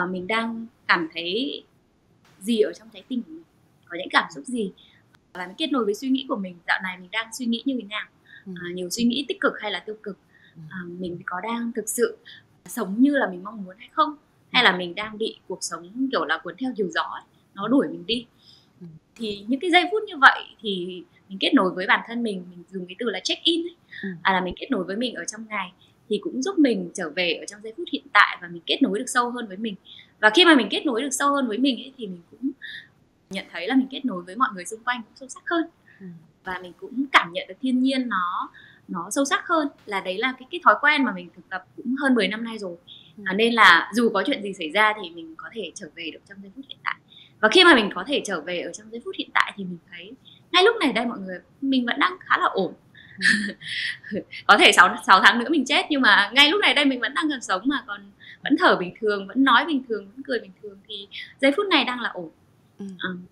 mình đang cảm thấy gì ở trong trái tim của mình, có những cảm xúc gì, và kết nối với suy nghĩ của mình, dạo này mình đang suy nghĩ như thế nào, nhiều suy nghĩ tích cực hay là tiêu cực, mình có đang thực sự sống như là mình mong muốn hay không, hay là mình đang bị cuộc sống kiểu là cuốn theo chiều gió ấy, nó đuổi mình đi. Thì những cái giây phút như vậy thì mình kết nối với bản thân mình dùng cái từ là check in ấy. Là mình kết nối với mình ở trong ngày, thì cũng giúp mình trở về ở trong giây phút hiện tại và mình kết nối được sâu hơn với mình. Và khi mà mình kết nối được sâu hơn với mình ấy, thì mình cũng nhận thấy là mình kết nối với mọi người xung quanh cũng sâu sắc hơn, và mình cũng cảm nhận được thiên nhiên nó sâu sắc hơn. Là đấy là cái thói quen mà mình thực tập cũng hơn 10 năm nay rồi. Nên là dù có chuyện gì xảy ra thì mình có thể trở về được trong giây phút hiện tại. Và khi mà mình có thể trở về ở trong giây phút hiện tại thì mình thấy ngay lúc này đây mọi người, mình vẫn đang khá là ổn. Có thể 6 tháng nữa mình chết, nhưng mà ngay lúc này đây mình vẫn đang còn sống, mà còn vẫn thở bình thường, vẫn nói bình thường, vẫn cười bình thường, thì giây phút này đang là ổn.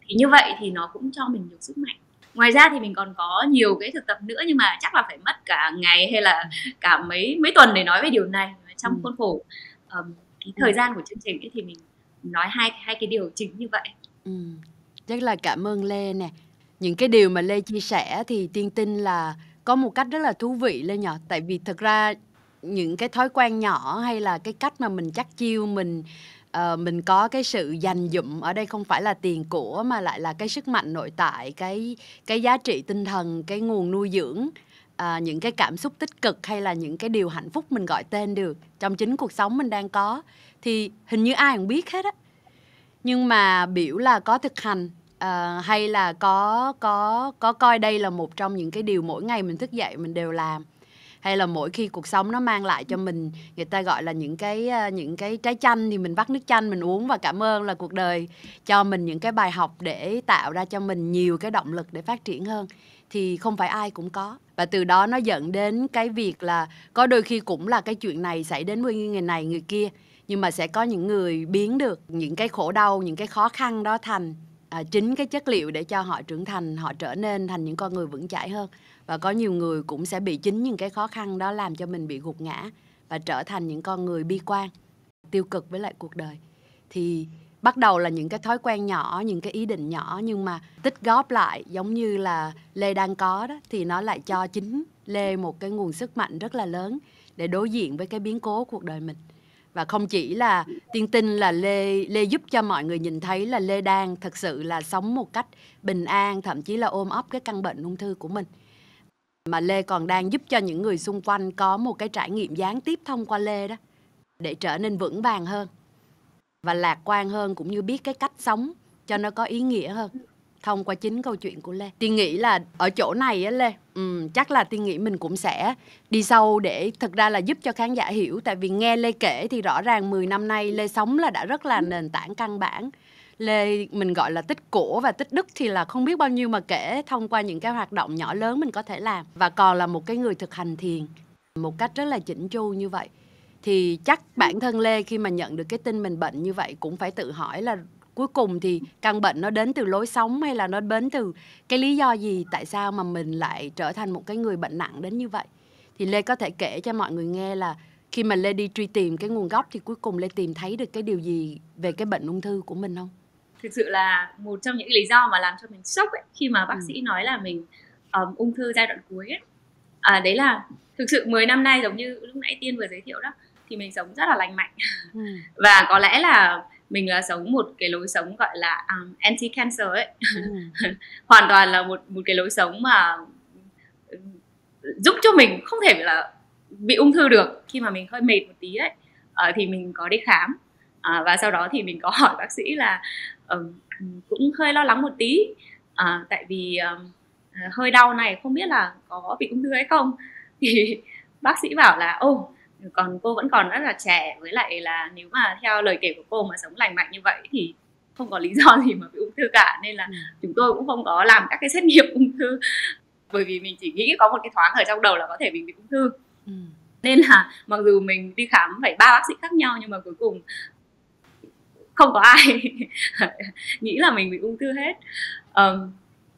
Thì như vậy thì nó cũng cho mình nhiều sức mạnh. Ngoài ra thì mình còn có nhiều cái thực tập nữa, nhưng mà chắc là phải mất cả ngày hay là cả mấy tuần để nói về điều này. Trong khuôn khổ cái thời gian của chương trình ấy thì mình nói hai cái điều chính như vậy. Rất là cảm ơn Lê nè. Những cái điều mà Lê chia sẻ thì Tiên tin là có một cách rất là thú vị Lê nhờ. Tại vì thực ra những cái thói quen nhỏ hay là cái cách mà mình chắc chiêu, mình có cái sự dành dụm, ở đây không phải là tiền của mà lại là cái sức mạnh nội tại, cái giá trị tinh thần, cái nguồn nuôi dưỡng, những cái cảm xúc tích cực hay là những cái điều hạnh phúc mình gọi tên được trong chính cuộc sống mình đang có, thì hình như ai cũng biết hết á. Nhưng mà biểu là có thực hành, hay là có coi đây là một trong những cái điều mỗi ngày mình thức dậy mình đều làm, hay là mỗi khi cuộc sống nó mang lại cho mình, người ta gọi là những cái trái chanh, thì mình vắt nước chanh mình uống và cảm ơn là cuộc đời cho mình những cái bài học để tạo ra cho mình nhiều cái động lực để phát triển hơn. Thì không phải ai cũng có, và từ đó nó dẫn đến cái việc là có đôi khi cũng là cái chuyện này xảy đến với người này người kia, nhưng mà sẽ có những người biến được những cái khổ đau, những cái khó khăn đó thành chính cái chất liệu để cho họ trưởng thành, họ trở nên thành những con người vững chãi hơn. Và có nhiều người cũng sẽ bị chính những cái khó khăn đó làm cho mình bị gục ngã và trở thành những con người bi quan, tiêu cực với lại cuộc đời. Thì bắt đầu là những cái thói quen nhỏ, những cái ý định nhỏ, nhưng mà tích góp lại giống như là Lê đang có đó, thì nó lại cho chính Lê một cái nguồn sức mạnh rất là lớn để đối diện với cái biến cố cuộc đời mình. Và không chỉ là Tiên tin là Lê giúp cho mọi người nhìn thấy là Lê đang thật sự là sống một cách bình an, thậm chí là ôm ấp cái căn bệnh ung thư của mình, mà Lê còn đang giúp cho những người xung quanh có một cái trải nghiệm gián tiếp thông qua Lê đó, để trở nên vững vàng hơn và lạc quan hơn, cũng như biết cái cách sống cho nó có ý nghĩa hơn thông qua chính câu chuyện của Lê. Tiên nghĩ là ở chỗ này á Lê, chắc là Tiên nghĩ mình cũng sẽ đi sâu để thực ra là giúp cho khán giả hiểu. Tại vì nghe Lê kể thì rõ ràng 10 năm nay Lê sống là đã rất là nền tảng căn bản. Lê mình gọi là tích của và tích đức thì là không biết bao nhiêu mà kể thông qua những cái hoạt động nhỏ lớn mình có thể làm. Và còn là một cái người thực hành thiền một cách rất là chỉnh chu như vậy. Thì chắc bản thân Lê khi mà nhận được cái tin mình bệnh như vậy cũng phải tự hỏi là cuối cùng thì căn bệnh nó đến từ lối sống hay là nó đến từ cái lý do gì, tại sao mà mình lại trở thành một cái người bệnh nặng đến như vậy. Thì Lê có thể kể cho mọi người nghe là khi mà Lê đi truy tìm cái nguồn gốc thì cuối cùng Lê tìm thấy được cái điều gì về cái bệnh ung thư của mình không? Thực sự là một trong những lý do mà làm cho mình sốc ấy, khi mà bác sĩ nói là mình ung thư giai đoạn cuối ấy. Đấy là thực sự 10 năm nay giống như lúc nãy Tiên vừa giới thiệu đó, thì mình sống rất là lành mạnh. Và có lẽ là mình là sống một cái lối sống gọi là anti-cancer ấy. Hoàn toàn là một cái lối sống mà giúp cho mình không thể là bị ung thư được. Khi mà mình hơi mệt một tí ấy, thì mình có đi khám, và sau đó thì mình có hỏi bác sĩ là cũng hơi lo lắng một tí, tại vì hơi đau này không biết là có bị ung thư hay không. Thì bác sĩ bảo là còn cô vẫn còn rất là trẻ, với lại là nếu mà theo lời kể của cô mà sống lành mạnh như vậy thì không có lý do gì mà bị ung thư cả. Nên là chúng tôi cũng không có làm các cái xét nghiệm ung thư, bởi vì mình chỉ nghĩ có một cái thoáng ở trong đầu là có thể mình bị ung thư. Nên là mặc dù mình đi khám phải 3 bác sĩ khác nhau, nhưng mà cuối cùng không có ai nghĩ là mình bị ung thư hết.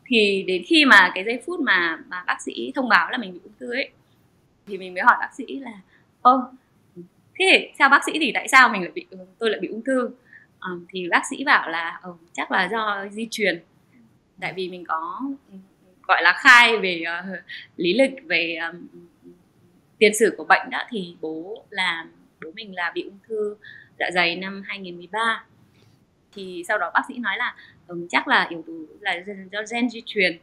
Thì đến khi mà cái giây phút mà bác sĩ thông báo là mình bị ung thư ấy, Thì mình mới hỏi bác sĩ là thế theo bác sĩ thì tại sao tôi lại bị ung thư? Thì bác sĩ bảo là chắc là do di truyền. Tại vì mình có gọi là khai về lý lịch về tiền sử của bệnh đó, thì bố mình là bị ung thư dạ dày năm 2013. Thì sau đó bác sĩ nói là chắc là yếu tố là do gen di truyền,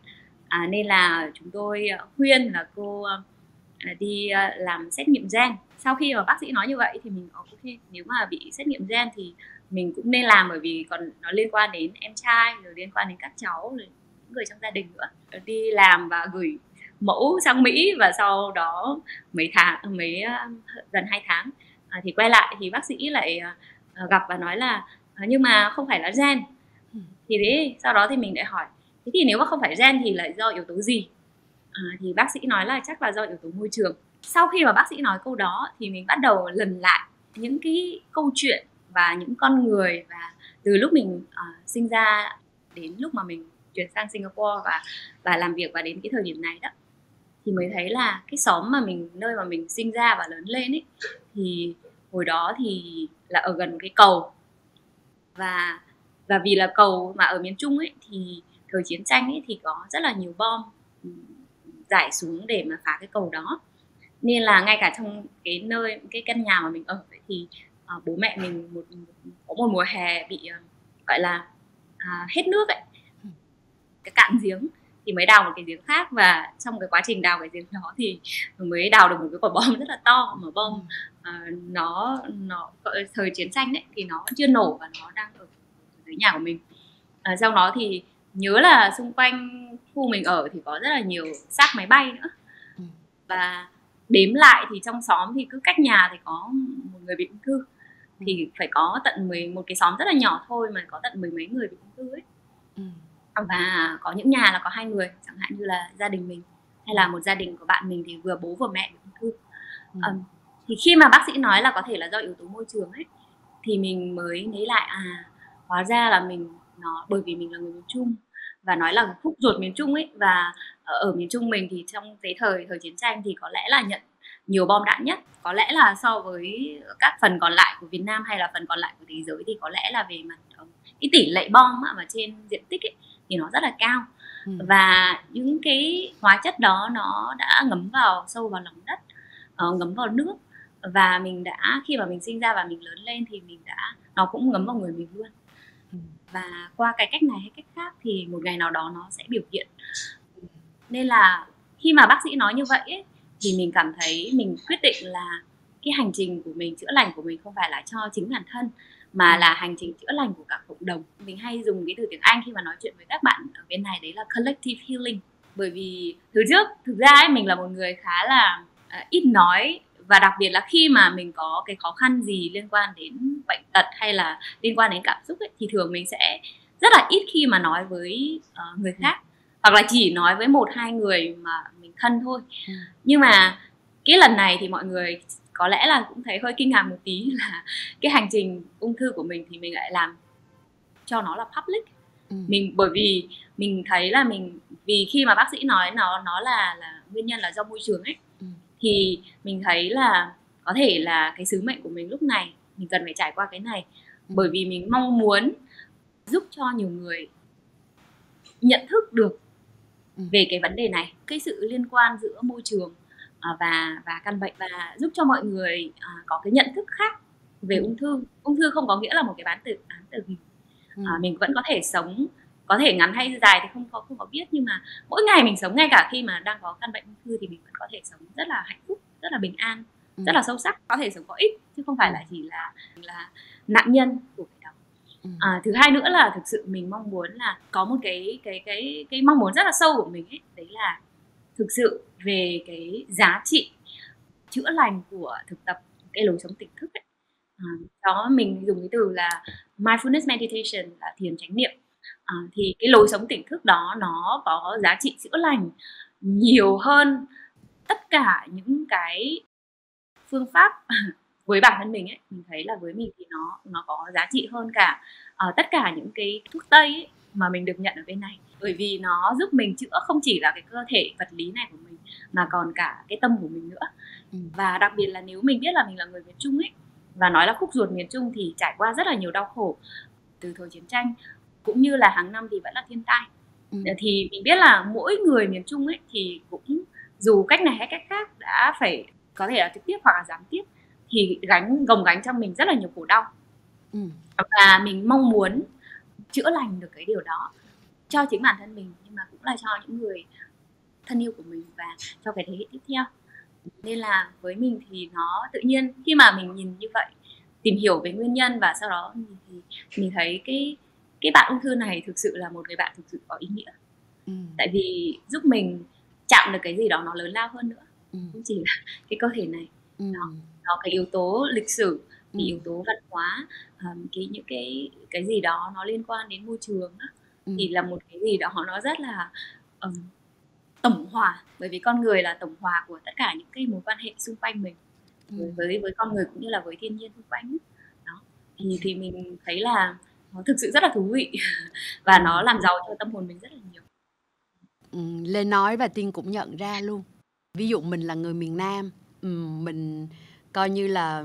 nên là chúng tôi khuyên là cô đi làm xét nghiệm gen. Sau khi mà bác sĩ nói như vậy thì mình ok, nếu mà bị xét nghiệm gen thì mình cũng nên làm, bởi vì còn nó liên quan đến em trai, rồi liên quan đến các cháu, rồi những người trong gia đình nữa. Đi làm và gửi mẫu sang Mỹ, và sau đó gần 2 tháng thì quay lại thì bác sĩ lại gặp và nói là nhưng mà không phải là gen. Thì thế sau đó thì mình lại hỏi, thế thì nếu mà không phải gen thì là do yếu tố gì? Thì bác sĩ nói là chắc là do yếu tố môi trường. Sau khi mà bác sĩ nói câu đó thì mình bắt đầu lần lại những cái câu chuyện và những con người, và từ lúc mình sinh ra đến lúc mà mình chuyển sang Singapore và làm việc, và đến cái thời điểm này đó, thì mới thấy là cái xóm nơi mà mình sinh ra và lớn lên ấy, thì hồi đó thì là ở gần một cái cầu, và vì là cầu mà ở miền Trung ấy, thì thời chiến tranh ấy thì có rất là nhiều bom rải xuống để mà phá cái cầu đó, nên là ngay cả trong cái căn nhà mà mình ở ấy, thì bố mẹ mình có một mùa hè bị gọi là hết nước ấy, cái cạn giếng, thì mới đào một cái giếng khác, và trong cái quá trình đào cái giếng đó thì mới đào được một cái quả bom rất là to, mà bom nó thời chiến tranh ấy thì nó chưa nổ và nó đang ở dưới nhà của mình. Sau đó thì nhớ là xung quanh khu mình ở thì có rất là nhiều xác máy bay nữa, và đếm lại thì trong xóm thì cứ cách nhà thì có một người bị ung thư, thì phải có một cái xóm rất là nhỏ thôi mà có tận 10 mấy người bị ung thư ấy. Và có những nhà là có 2 người, chẳng hạn như là gia đình mình, hay là một gia đình của bạn mình thì vừa bố vừa mẹ bị ung thư. Thì khi mà bác sĩ nói là có thể là do yếu tố môi trường ấy, thì mình mới nghĩ lại hóa ra là bởi vì mình là người miền Trung, và nói là khúc ruột miền Trung ấy, và ở miền Trung mình thì trong cái thời chiến tranh thì có lẽ là nhận nhiều bom đạn nhất, có lẽ là so với các phần còn lại của Việt Nam hay là phần còn lại của thế giới, thì có lẽ là về mặt cái tỷ lệ bom mà trên diện tích ấy, thì nó rất là cao. Và những cái hóa chất đó nó đã ngấm sâu vào lòng đất, ngấm vào nước, và khi mà mình sinh ra và mình lớn lên thì nó cũng ngấm vào người mình luôn. Và qua cái cách này hay cách khác thì một ngày nào đó nó sẽ biểu hiện. Nên là khi mà bác sĩ nói như vậy ấy, thì mình cảm thấy mình quyết định là cái hành trình của mình, chữa lành của mình không phải là cho chính bản thân, mà là hành trình chữa lành của cả cộng đồng. Mình hay dùng cái từ tiếng Anh khi mà nói chuyện với các bạn ở bên này, đấy là collective healing. Bởi vì thực ra ấy, mình là một người khá là ít nói, và đặc biệt là khi mà mình có cái khó khăn gì liên quan đến bệnh tật hay là liên quan đến cảm xúc ấy, thì thường mình sẽ rất là ít khi mà nói với người khác, hoặc là chỉ nói với 1-2 người mà mình thân thôi. Nhưng mà cái lần này thì mọi người có lẽ là cũng thấy hơi kinh ngạc một tí, là cái hành trình ung thư của mình thì mình lại làm cho nó là public. Bởi vì mình thấy là vì khi mà bác sĩ nói nó là nguyên nhân là do môi trường ấy, thì mình thấy là có thể là cái sứ mệnh của mình lúc này mình cần phải trải qua cái này, bởi vì mình mong muốn giúp cho nhiều người nhận thức được về cái vấn đề này, cái sự liên quan giữa môi trường và căn bệnh, và giúp cho mọi người có cái nhận thức khác về ung thư. Ung thư không có nghĩa là một cái án tử hình. Mình vẫn có thể sống, có thể ngắn hay dài thì không có biết, nhưng mà mỗi ngày mình sống, ngay cả khi mà đang có căn bệnh ung thư thì mình vẫn có thể sống rất là hạnh phúc, rất là bình an, rất là sâu sắc, có thể sống có ích, chứ không phải là chỉ là nạn nhân của cái đó. Thứ hai nữa là thực sự mình mong muốn là có một cái mong muốn rất là sâu của mình ấy, đấy là thực sự về cái giá trị chữa lành của thực tập cái lối sống tỉnh thức ấy. Đó, mình dùng cái từ là mindfulness meditation, là thiền chánh niệm. Thì cái lối sống tỉnh thức đó nó có giá trị chữa lành nhiều hơn tất cả những cái phương pháp. Với bản thân mình ấy, mình thấy là với mình thì nó có giá trị hơn cả tất cả những cái thuốc Tây ấy. mà mình được nhận ở bên này, bởi vì nó giúp mình chữa không chỉ là cái cơ thể vật lý này của mình mà còn cả cái tâm của mình nữa. Và đặc biệt là nếu mình biết là mình là người miền Trung ấy, và nói là khúc ruột miền Trung thì trải qua rất là nhiều đau khổ từ thời chiến tranh, cũng như là hàng năm thì vẫn là thiên tai. Thì mình biết là mỗi người miền Trung ấy thì cũng dù cách này hay cách khác đã phải có thể là trực tiếp hoặc là gián tiếp thì gồng gánh trong mình rất là nhiều khổ đau. Và mình mong muốn chữa lành được cái điều đó cho chính bản thân mình, nhưng mà cũng là cho những người thân yêu của mình và cho cái thế hệ tiếp theo. Nên là với mình thì nó tự nhiên khi mà mình nhìn như vậy, tìm hiểu về nguyên nhân và sau đó thì mình thấy cái bạn ung thư này thực sự là một người bạn thực sự có ý nghĩa. Tại vì giúp mình chạm được cái gì đó nó lớn lao hơn nữa, không chỉ là cái cơ thể này. Nó cái yếu tố lịch sử, cái yếu tố văn hóa, những cái gì đó nó liên quan đến môi trường đó, thì là một cái gì đó nó rất là tổng hòa, bởi vì con người là tổng hòa của tất cả những cái mối quan hệ xung quanh mình, với con người cũng như là với thiên nhiên xung quanh đó. Thì mình thấy là nó thực sự rất là thú vị và nó làm giàu cho tâm hồn mình rất là nhiều. Lê nói và Tiên cũng nhận ra luôn. Ví dụ mình là người miền Nam, mình coi như là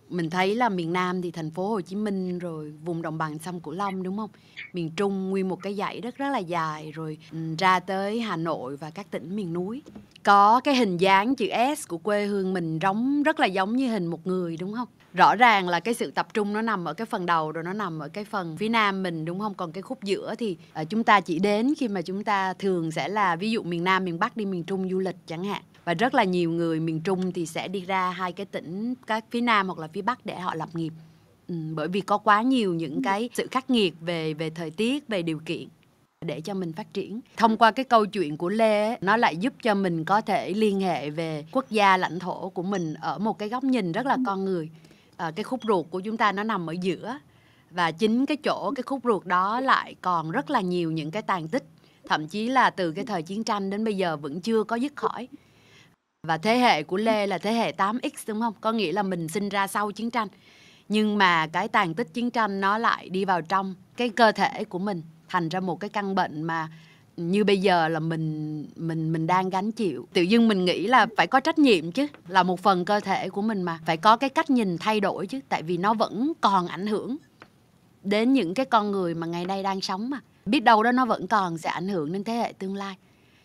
mình thấy là miền Nam thì thành phố Hồ Chí Minh rồi vùng đồng bằng sông Cửu Long, đúng không? Miền Trung nguyên một cái dãy đất rất là dài, rồi ra tới Hà Nội và các tỉnh miền núi. Có cái hình dáng chữ S của quê hương mình rất là giống như hình một người, đúng không? Rõ ràng là cái sự tập trung nó nằm ở cái phần đầu, rồi nó nằm ở cái phần phía nam mình, đúng không? Còn cái khúc giữa thì chúng ta chỉ đến khi mà chúng ta thường sẽ là ví dụ miền Nam, miền Bắc đi miền Trung du lịch chẳng hạn. Và rất là nhiều người miền Trung thì sẽ đi ra hai cái tỉnh các phía Nam hoặc là phía Bắc để họ lập nghiệp. Bởi vì có quá nhiều những cái sự khắc nghiệt về thời tiết, về điều kiện để cho mình phát triển. Thông qua cái câu chuyện của Lê ấy, nó lại giúp cho mình có thể liên hệ về quốc gia lãnh thổ của mình ở một cái góc nhìn rất là con người. Cái khúc ruột của chúng ta nó nằm ở giữa, và chính cái khúc ruột đó lại còn rất là nhiều những cái tàn tích, thậm chí là từ cái thời chiến tranh đến bây giờ vẫn chưa có dứt khỏi. Và thế hệ của Lê là thế hệ 8X, đúng không? Có nghĩa là mình sinh ra sau chiến tranh, nhưng mà cái tàn tích chiến tranh nó lại đi vào trong cái cơ thể của mình, thành ra một cái căn bệnh mà như bây giờ là mình đang gánh chịu. Tự dưng mình nghĩ là phải có trách nhiệm chứ, là một phần cơ thể của mình mà, phải có cái cách nhìn thay đổi chứ, tại vì nó vẫn còn ảnh hưởng đến những cái con người mà ngày nay đang sống mà. Biết đâu đó nó vẫn còn sẽ ảnh hưởng đến thế hệ tương lai.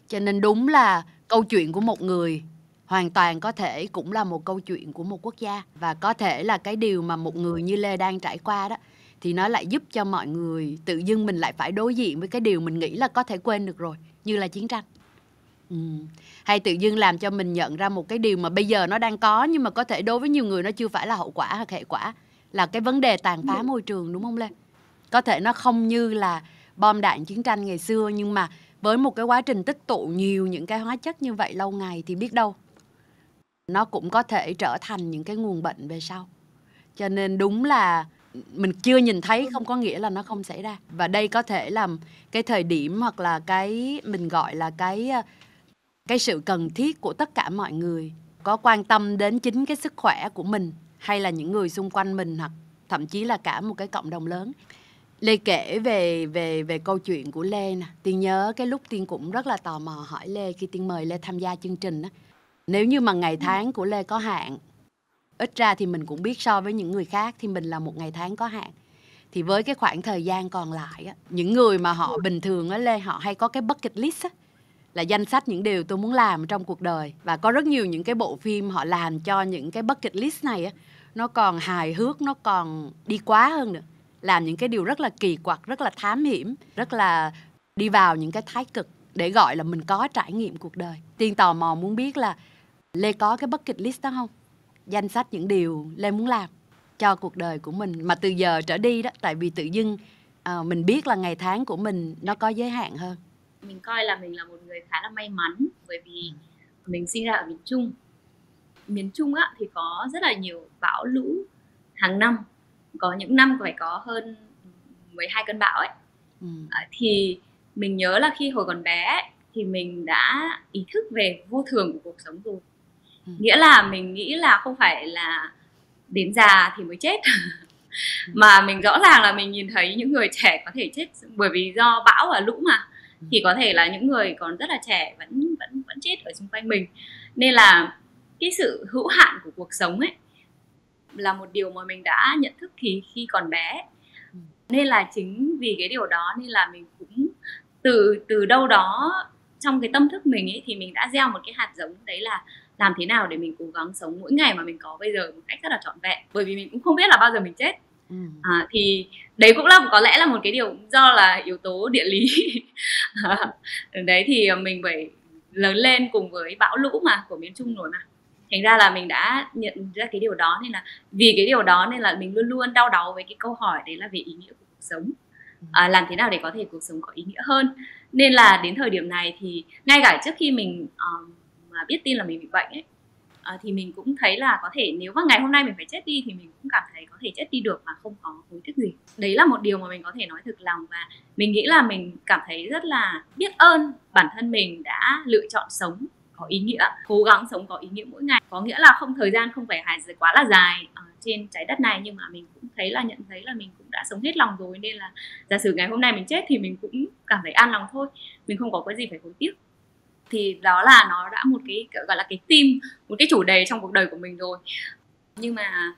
Cho nên đúng là câu chuyện của một người hoàn toàn có thể cũng là một câu chuyện của một quốc gia. Và có thể là cái điều mà một người như Lê đang trải qua đó, thì nó lại giúp cho mọi người tự dưng mình lại phải đối diện với cái điều mình nghĩ là có thể quên được rồi, như là chiến tranh. Hay tự dưng làm cho mình nhận ra một cái điều mà bây giờ nó đang có, nhưng mà có thể đối với nhiều người nó chưa phải là hậu quả hoặc hệ quả, là cái vấn đề tàn phá môi trường, đúng không Lê? Có thể nó không như là bom đạn chiến tranh ngày xưa, nhưng mà với một cái quá trình tích tụ nhiều những cái hóa chất như vậy lâu ngày thì biết đâu nó cũng có thể trở thành những cái nguồn bệnh về sau. Cho nên đúng là mình chưa nhìn thấy không có nghĩa là nó không xảy ra. Và đây có thể là cái thời điểm, hoặc là cái mình gọi là cái sự cần thiết của tất cả mọi người có quan tâm đến chính cái sức khỏe của mình, hay là những người xung quanh mình, hoặc thậm chí là cả một cái cộng đồng lớn. Lê kể về câu chuyện của Lê nè. Tiên nhớ cái lúc Tiên cũng rất là tò mò hỏi Lê khi Tiên mời Lê tham gia chương trình á. Nếu như mà ngày tháng của Lê có hạn, ít ra thì mình cũng biết so với những người khác thì mình là một ngày tháng có hạn. Thì với cái khoảng thời gian còn lại á, những người mà họ bình thường á Lê, họ hay có cái bucket list á, là danh sách những điều tôi muốn làm trong cuộc đời. Và có rất nhiều những cái bộ phim họ làm cho những cái bucket list này á, nó còn hài hước, nó còn đi quá hơn nữa. Làm những cái điều rất là kỳ quặc, rất là thám hiểm, rất là đi vào những cái thái cực để gọi là mình có trải nghiệm cuộc đời. Tiên tò mò muốn biết là Lê có cái bucket list đó không? Danh sách những điều Lê muốn làm cho cuộc đời của mình mà từ giờ trở đi đó. Tại vì tự dưng mình biết là ngày tháng của mình nó có giới hạn hơn. Mình coi là mình là một người khá là may mắn, bởi vì mình sinh ra ở miền Trung. Miền Trung á, thì có rất là nhiều bão lũ hàng năm. Có những năm phải có hơn 12 cơn bão ấy. Thì mình nhớ là khi hồi còn bé ấy, thì mình đã ý thức về vô thường của cuộc sống rồi. Nghĩa là mình nghĩ là không phải là đến già thì mới chết Mà mình rõ ràng là mình nhìn thấy những người trẻ có thể chết bởi vì do bão và lũ mà, thì có thể là những người còn rất là trẻ vẫn chết ở xung quanh mình. Nên là cái sự hữu hạn của cuộc sống ấy là một điều mà mình đã nhận thức khi còn bé. Nên là chính vì cái điều đó nên là mình cũng từ đâu đó trong cái tâm thức mình ấy, thì mình đã gieo một cái hạt giống đấy là làm thế nào để mình cố gắng sống mỗi ngày mà mình có bây giờ một cách rất là trọn vẹn, bởi vì mình cũng không biết là bao giờ mình chết. Thì đấy cũng là có lẽ là một cái điều do là yếu tố địa lý. Đấy thì mình phải lớn lên cùng với bão lũ mà của miền Trung rồi mà, thành ra là mình đã nhận ra cái điều đó, nên là vì cái điều đó nên là mình luôn luôn đau đáu với cái câu hỏi đấy là về ý nghĩa của cuộc sống. Làm thế nào để có thể cuộc sống có ý nghĩa hơn. Nên là đến thời điểm này thì ngay cả trước khi mình mà biết tin là mình bị bệnh ấy, thì mình cũng thấy là có thể nếu mà ngày hôm nay mình phải chết đi thì mình cũng cảm thấy có thể chết đi được mà không có hối tiếc gì. Đấy là một điều mà mình có thể nói thực lòng, và mình nghĩ là mình cảm thấy rất là biết ơn bản thân mình đã lựa chọn sống có ý nghĩa, cố gắng sống có ý nghĩa mỗi ngày. Có nghĩa là thời gian không phải quá là dài trên trái đất này, nhưng mà mình cũng nhận thấy là mình cũng đã sống hết lòng rồi, nên là giả sử ngày hôm nay mình chết thì mình cũng cảm thấy an lòng thôi, mình không có cái gì phải hối tiếc. Thì đó là nó đã một cái gọi là cái theme, một cái chủ đề trong cuộc đời của mình rồi. Nhưng mà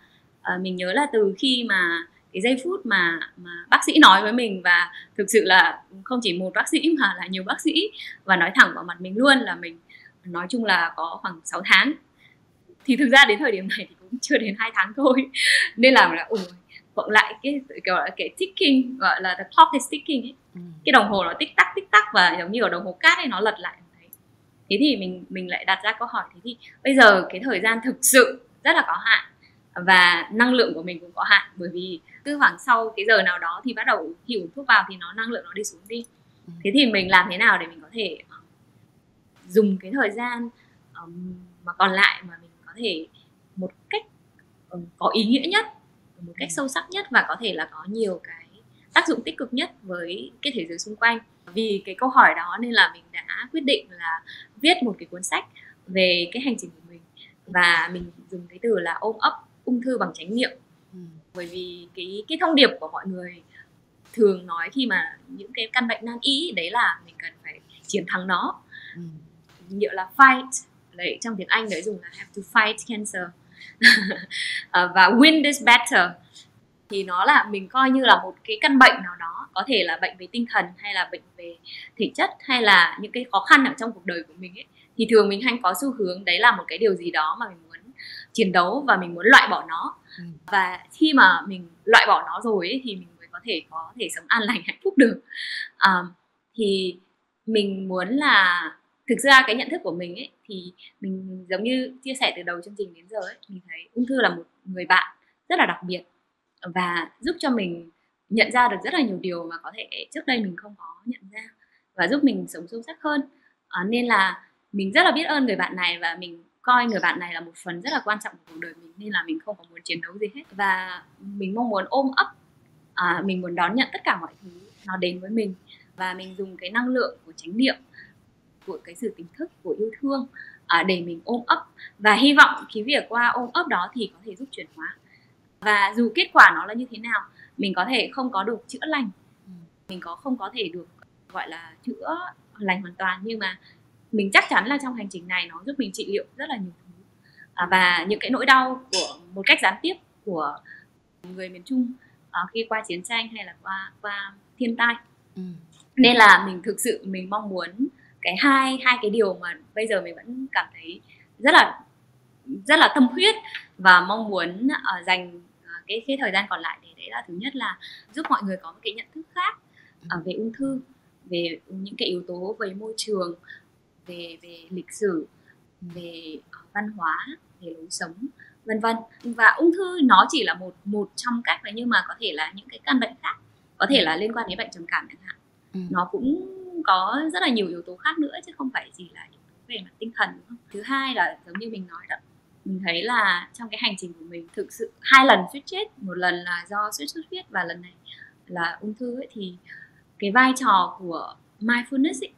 mình nhớ là từ khi mà cái giây phút mà bác sĩ nói với mình, và thực sự là không chỉ một bác sĩ mà là nhiều bác sĩ, và nói thẳng vào mặt mình luôn là mình nói chung là có khoảng 6 tháng, thì thực ra đến thời điểm này thì cũng chưa đến 2 tháng thôi. Nên là cộng lại cái ticking, gọi là the clock is ticking ấy. Cái đồng hồ nó tích tắc và giống như ở đồng hồ cát ấy, nó lật lại. Thế thì mình lại đặt ra câu hỏi, thế thì bây giờ cái thời gian thực sự rất là có hạn, và năng lượng của mình cũng có hạn, bởi vì cứ khoảng sau cái giờ nào đó thì bắt đầu khi uống thuốc vào thì năng lượng nó đi xuống đi. Thế thì mình làm thế nào để mình có thể dùng cái thời gian mà còn lại mà mình có thể một cách có ý nghĩa nhất, một cách sâu sắc nhất, và có thể là có nhiều cái tác dụng tích cực nhất với cái thế giới xung quanh. Vì cái câu hỏi đó nên là mình đã quyết định là viết một cái cuốn sách về cái hành trình của mình, và mình dùng cái từ là ôm ấp ung thư bằng chánh niệm. Bởi vì cái thông điệp của mọi người thường nói khi mà những cái căn bệnh nan y đấy là mình cần phải chiến thắng nó. Nghĩa là fight, đấy trong tiếng Anh đấy dùng là have to fight cancer. Và win this battle thì nó là mình coi như là một cái căn bệnh nào đó, có thể là bệnh về tinh thần hay là bệnh về thể chất, hay là những cái khó khăn ở trong cuộc đời của mình ấy, thì thường mình hay có xu hướng đấy là một cái điều gì đó mà mình muốn chiến đấu và mình muốn loại bỏ nó. Và khi mà mình loại bỏ nó rồi ấy, thì mình mới có thể sống an lành hạnh phúc được. Thì mình muốn là thực ra cái nhận thức của mình ấy, thì mình giống như chia sẻ từ đầu chương trình đến giờ ấy, mình thấy ung thư là một người bạn rất là đặc biệt, và giúp cho mình nhận ra được rất là nhiều điều mà có thể trước đây mình không có nhận ra, và giúp mình sống sâu sắc hơn. Nên là mình rất là biết ơn người bạn này, và mình coi người bạn này là một phần rất là quan trọng của cuộc đời mình, nên là mình không có muốn chiến đấu gì hết, và mình mong muốn ôm ấp, mình muốn đón nhận tất cả mọi thứ nó đến với mình, và mình dùng cái năng lượng của chánh niệm, của cái sự tỉnh thức, của yêu thương để mình ôm ấp, và hy vọng cái việc qua ôm ấp đó thì có thể giúp chuyển hóa. Và dù kết quả nó là như thế nào, mình có thể không có được chữa lành, mình không có thể được gọi là chữa lành hoàn toàn, nhưng mà mình chắc chắn là trong hành trình này nó giúp mình trị liệu rất là nhiều thứ, và những cái nỗi đau của một cách gián tiếp của người miền Trung khi qua chiến tranh hay là qua thiên tai. Nên là mình thực sự mình mong muốn hai cái điều mà bây giờ mình vẫn cảm thấy rất là tâm huyết và mong muốn dành cái thời gian còn lại để đấy là thứ nhất là giúp mọi người có một cái nhận thức khác về ung thư, về những cái yếu tố về môi trường, về lịch sử, về văn hóa, về lối sống, vân vân. Và ung thư nó chỉ là một trong cách đấy, nhưng mà có thể là những cái căn bệnh khác, có thể là liên quan đến bệnh trầm cảm chẳng hạn. Nó cũng có rất là nhiều yếu tố khác nữa, chứ không phải chỉ là yếu tố về mặt tinh thần, đúng không? Thứ hai là giống như mình nói đó, mình thấy là trong cái hành trình của mình thực sự 2 lần suýt chết, một lần là do suýt xuất huyết và lần này là ung thư ấy, thì cái vai trò của mindfulness ấy,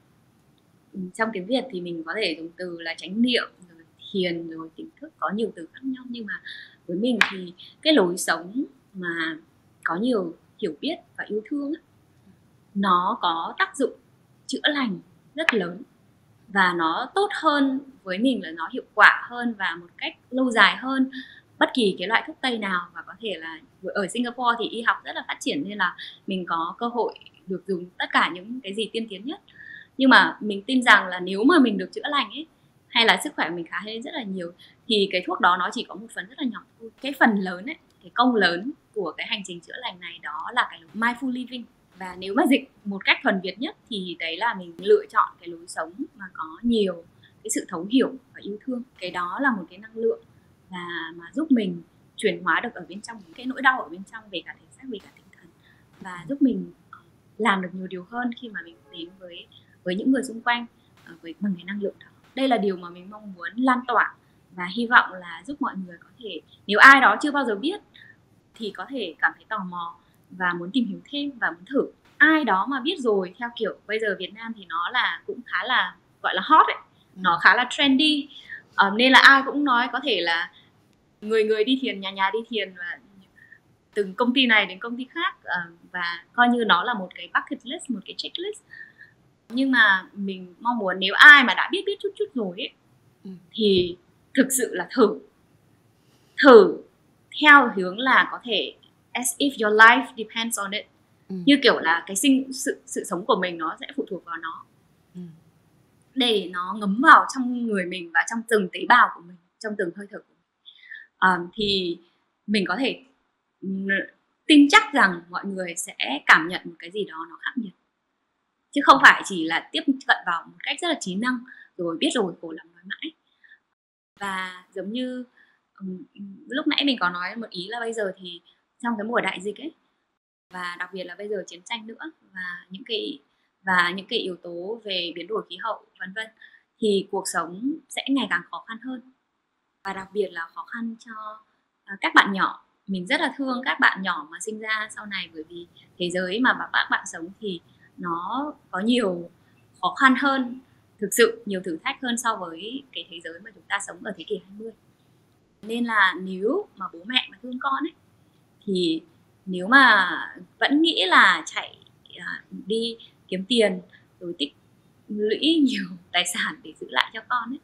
trong tiếng Việt thì mình có thể dùng từ là chánh niệm, rồi thiền, rồi tỉnh thức, có nhiều từ khác nhau, nhưng mà với mình thì cái lối sống mà có nhiều hiểu biết và yêu thương ấy, nó có tác dụng chữa lành rất lớn, và nó tốt hơn với mình là nó hiệu quả hơn và một cách lâu dài hơn bất kỳ cái loại thuốc tây nào. Và có thể là ở Singapore thì y học rất là phát triển nên là mình có cơ hội được dùng tất cả những cái gì tiên tiến nhất. Nhưng mà mình tin rằng là nếu mà mình được chữa lành ấy, hay là sức khỏe mình khá lên rất là nhiều, thì cái thuốc đó nó chỉ có một phần rất là nhỏ thôi. Cái phần lớn ấy, cái công lớn của cái hành trình chữa lành này đó là cái mindful living. Và nếu mà dịch một cách thuần Việt nhất thì đấy là mình lựa chọn cái lối sống mà có nhiều cái sự thấu hiểu và yêu thương. Cái đó là một cái năng lượng và mà giúp mình chuyển hóa được ở bên trong những cái nỗi đau ở bên trong, về cả thể xác, về cả tinh thần, và giúp mình làm được nhiều điều hơn khi mà mình đến với những người xung quanh bằng cái năng lượng đó. Đây là điều mà mình mong muốn lan tỏa, và hy vọng là giúp mọi người có thể, nếu ai đó chưa bao giờ biết thì có thể cảm thấy tò mò và muốn tìm hiểu thêm và muốn thử. Ai đó mà biết rồi, theo kiểu bây giờ Việt Nam thì nó là cũng khá là gọi là hot ấy, nó khá là trendy, nên là ai cũng nói, có thể là người đi thiền, nhà đi thiền, và từng công ty này đến công ty khác, và coi như nó là một cái bucket list, một cái checklist. Nhưng mà mình mong muốn nếu ai mà đã biết chút rồi ấy, thì thực sự là thử theo hướng là có thể as if your life depends on it. Như kiểu là cái sự sống của mình nó sẽ phụ thuộc vào nó, để nó ngấm vào trong người mình và trong từng tế bào của mình, trong từng hơi thở của mình. Thì mình có thể tin chắc rằng mọi người sẽ cảm nhận một cái gì đó nó khác biệt, chứ không phải chỉ là tiếp cận vào một cách rất là trí năng rồi biết rồi khổ lắm nói mãi. Và giống như lúc nãy mình có nói một ý là bây giờ thì trong cái mùa đại dịch ấy, và đặc biệt là bây giờ chiến tranh nữa, và những cái yếu tố về biến đổi khí hậu vân vân, thì cuộc sống sẽ ngày càng khó khăn hơn, và đặc biệt là khó khăn cho các bạn nhỏ. Mình rất là thương các bạn nhỏ mà sinh ra sau này, bởi vì thế giới mà các bạn sống thì nó có nhiều khó khăn hơn, thực sự nhiều thử thách hơn so với cái thế giới mà chúng ta sống ở thế kỷ 20. Nên là nếu mà bố mẹ mà thương con ấy, thì nếu mà vẫn nghĩ là chạy đi kiếm tiền rồi tích lũy nhiều tài sản để giữ lại cho con ấy,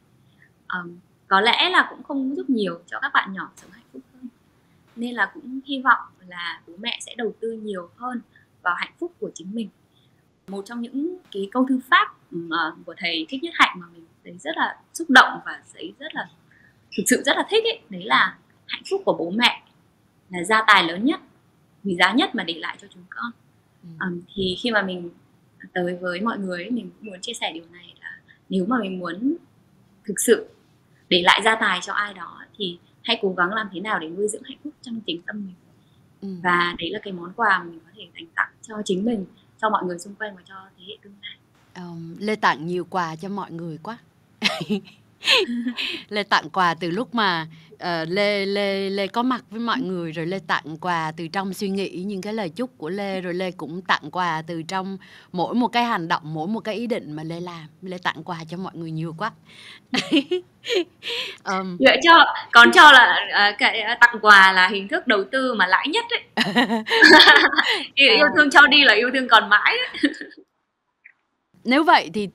có lẽ là cũng không giúp nhiều cho các bạn nhỏ sống hạnh phúc hơn. Nên là cũng hy vọng là bố mẹ sẽ đầu tư nhiều hơn vào hạnh phúc của chính mình. Một trong những cái câu thư pháp của thầy Thích Nhất Hạnh mà mình thấy rất là xúc động và thấy thực sự rất là thích ấy, đấy là hạnh phúc của bố mẹ là gia tài lớn nhất, quý giá nhất mà để lại cho chúng con. Thì khi mà mình tới với mọi người ấy, mình cũng muốn chia sẻ điều này là nếu mà mình muốn thực sự để lại gia tài cho ai đó thì hãy cố gắng làm thế nào để nuôi dưỡng hạnh phúc trong chính tâm mình. Và đấy là cái món quà mà mình có thể dành tặng cho chính mình, cho mọi người xung quanh và cho thế hệ tương lai. Lê tặng nhiều quà cho mọi người quá. Lê tặng quà từ lúc mà Lê có mặt với mọi người, rồi Lê tặng quà từ trong suy nghĩ những cái lời chúc của Lê, rồi Lê cũng tặng quà từ trong mỗi một cái hành động, mỗi một cái ý định mà Lê làm. Lê tặng quà cho mọi người nhiều quá. Còn cho là cái tặng quà là hình thức đầu tư mà lãi nhất ấy. Yêu thương cho đi là yêu thương còn mãi ấy. Nếu vậy thì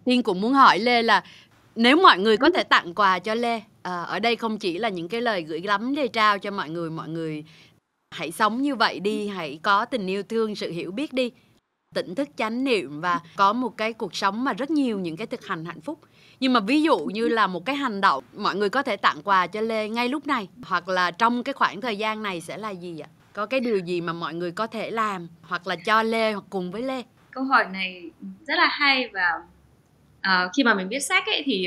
Tiên cũng muốn hỏi Lê là nếu mọi người có thể tặng quà cho Lê, ở đây không chỉ là những cái lời gửi gắm Lê trao cho mọi người hãy sống như vậy đi, hãy có tình yêu thương, sự hiểu biết đi, tỉnh thức chánh niệm và có một cái cuộc sống mà rất nhiều những cái thực hành hạnh phúc. Nhưng mà ví dụ như là một cái hành động mọi người có thể tặng quà cho Lê ngay lúc này, hoặc là trong cái khoảng thời gian này sẽ là gì ạ? Có cái điều gì mà mọi người có thể làm hoặc là cho Lê hoặc cùng với Lê? Câu hỏi này rất là hay, và khi mà mình viết sách ấy thì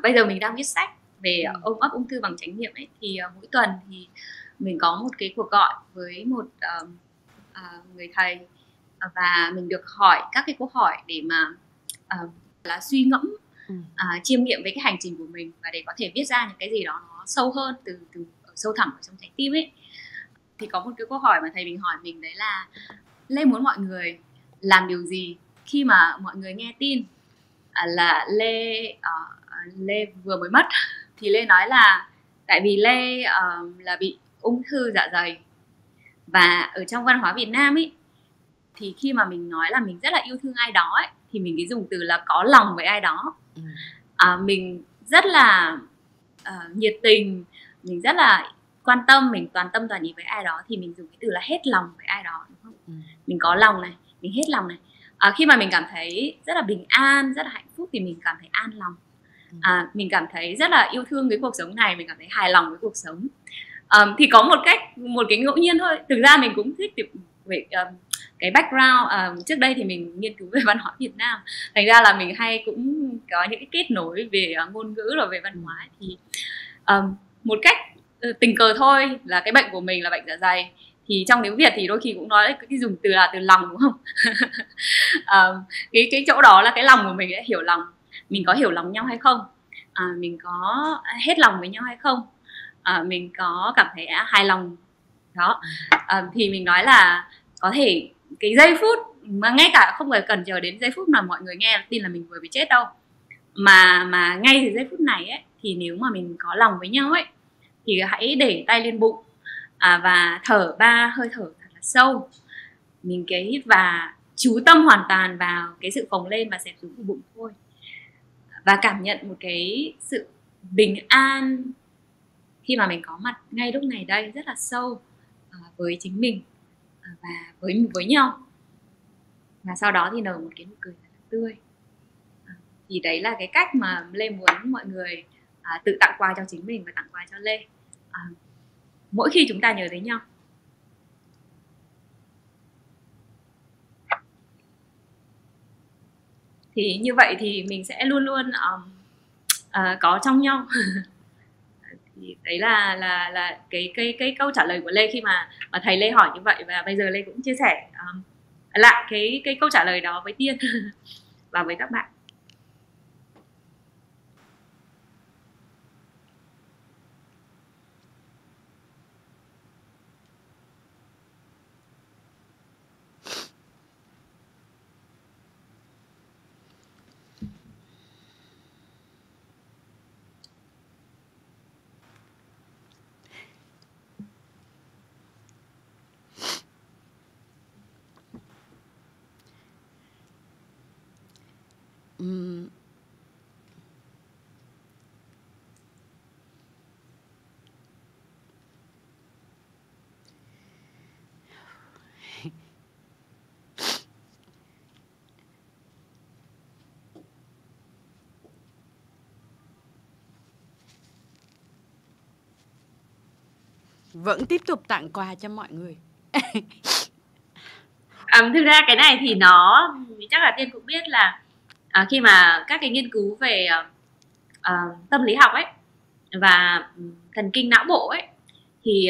bây giờ mình đang viết sách về ôm ấp ung thư bằng chánh niệm ấy, thì mỗi tuần thì mình có một cái cuộc gọi với một người thầy, và mình được hỏi các cái câu hỏi để mà là suy ngẫm, chiêm nghiệm với cái hành trình của mình, và để có thể viết ra những cái gì đó nó sâu hơn từ sâu thẳm ở trong trái tim ấy. Thì có một cái câu hỏi mà thầy mình hỏi mình, đấy là Lê muốn mọi người làm điều gì khi mà mọi người nghe tin là Lê vừa mới mất. Thì Lê nói là tại vì Lê là bị ung thư dạ dày. Và ở trong văn hóa Việt Nam ấy, thì khi mà mình nói là mình rất là yêu thương ai đó ấy, thì mình cứ dùng từ là có lòng với ai đó. Mình rất là nhiệt tình, mình rất là quan tâm, mình toàn tâm toàn ý với ai đó, thì mình dùng cái từ là hết lòng với ai đó, đúng không? Mình có lòng này, mình hết lòng này. Khi mà mình cảm thấy rất là bình an, rất là hạnh phúc thì mình cảm thấy an lòng. Mình cảm thấy rất là yêu thương cái cuộc sống này, mình cảm thấy hài lòng với cuộc sống. Thì có một cái ngẫu nhiên thôi. Thực ra mình cũng thích về cái background, trước đây thì mình nghiên cứu về văn hóa Việt Nam, thành ra là mình hay cũng có những cái kết nối về ngôn ngữ rồi về văn hóa. Thì một cách tình cờ thôi, là cái bệnh của mình là bệnh dạ dày, thì trong tiếng Việt thì đôi khi cũng nói cái dùng từ là từ lòng, đúng không? Cái chỗ đó là cái lòng của mình ấy, hiểu lòng. Mình có hiểu lòng nhau hay không? Mình có hết lòng với nhau hay không? Mình có cảm thấy hài lòng đó. Thì mình nói là có thể cái giây phút mà ngay cả không phải cần chờ đến giây phút mà mọi người nghe tin là mình vừa bị chết đâu, mà ngay từ giây phút này ấy, thì nếu mà mình có lòng với nhau ấy, thì hãy để tay lên bụng và thở 3 hơi thở thật là sâu. Mình cái hít và chú tâm hoàn toàn vào cái sự phồng lên và xẹp xuống của bụng thôi, và cảm nhận một cái sự bình an khi mà mình có mặt ngay lúc này đây, rất là sâu với chính mình và với nhau. Và sau đó thì nở một cái nụ cười rất là tươi. Thì đấy là cái cách mà Lê muốn mọi người tự tặng quà cho chính mình và tặng quà cho Lê mỗi khi chúng ta nhớ đến nhau. Thì như vậy thì mình sẽ luôn luôn có trong nhau. Thì đấy là cái câu trả lời của Lê khi mà thầy Lê hỏi như vậy, và bây giờ Lê cũng chia sẻ lại cái câu trả lời đó với Tiên và với các bạn. Vẫn tiếp tục tặng quà cho mọi người. Thực ra cái này thì nó chắc là Tiên cũng biết là khi mà các cái nghiên cứu về tâm lý học ấy và thần kinh não bộ ấy, thì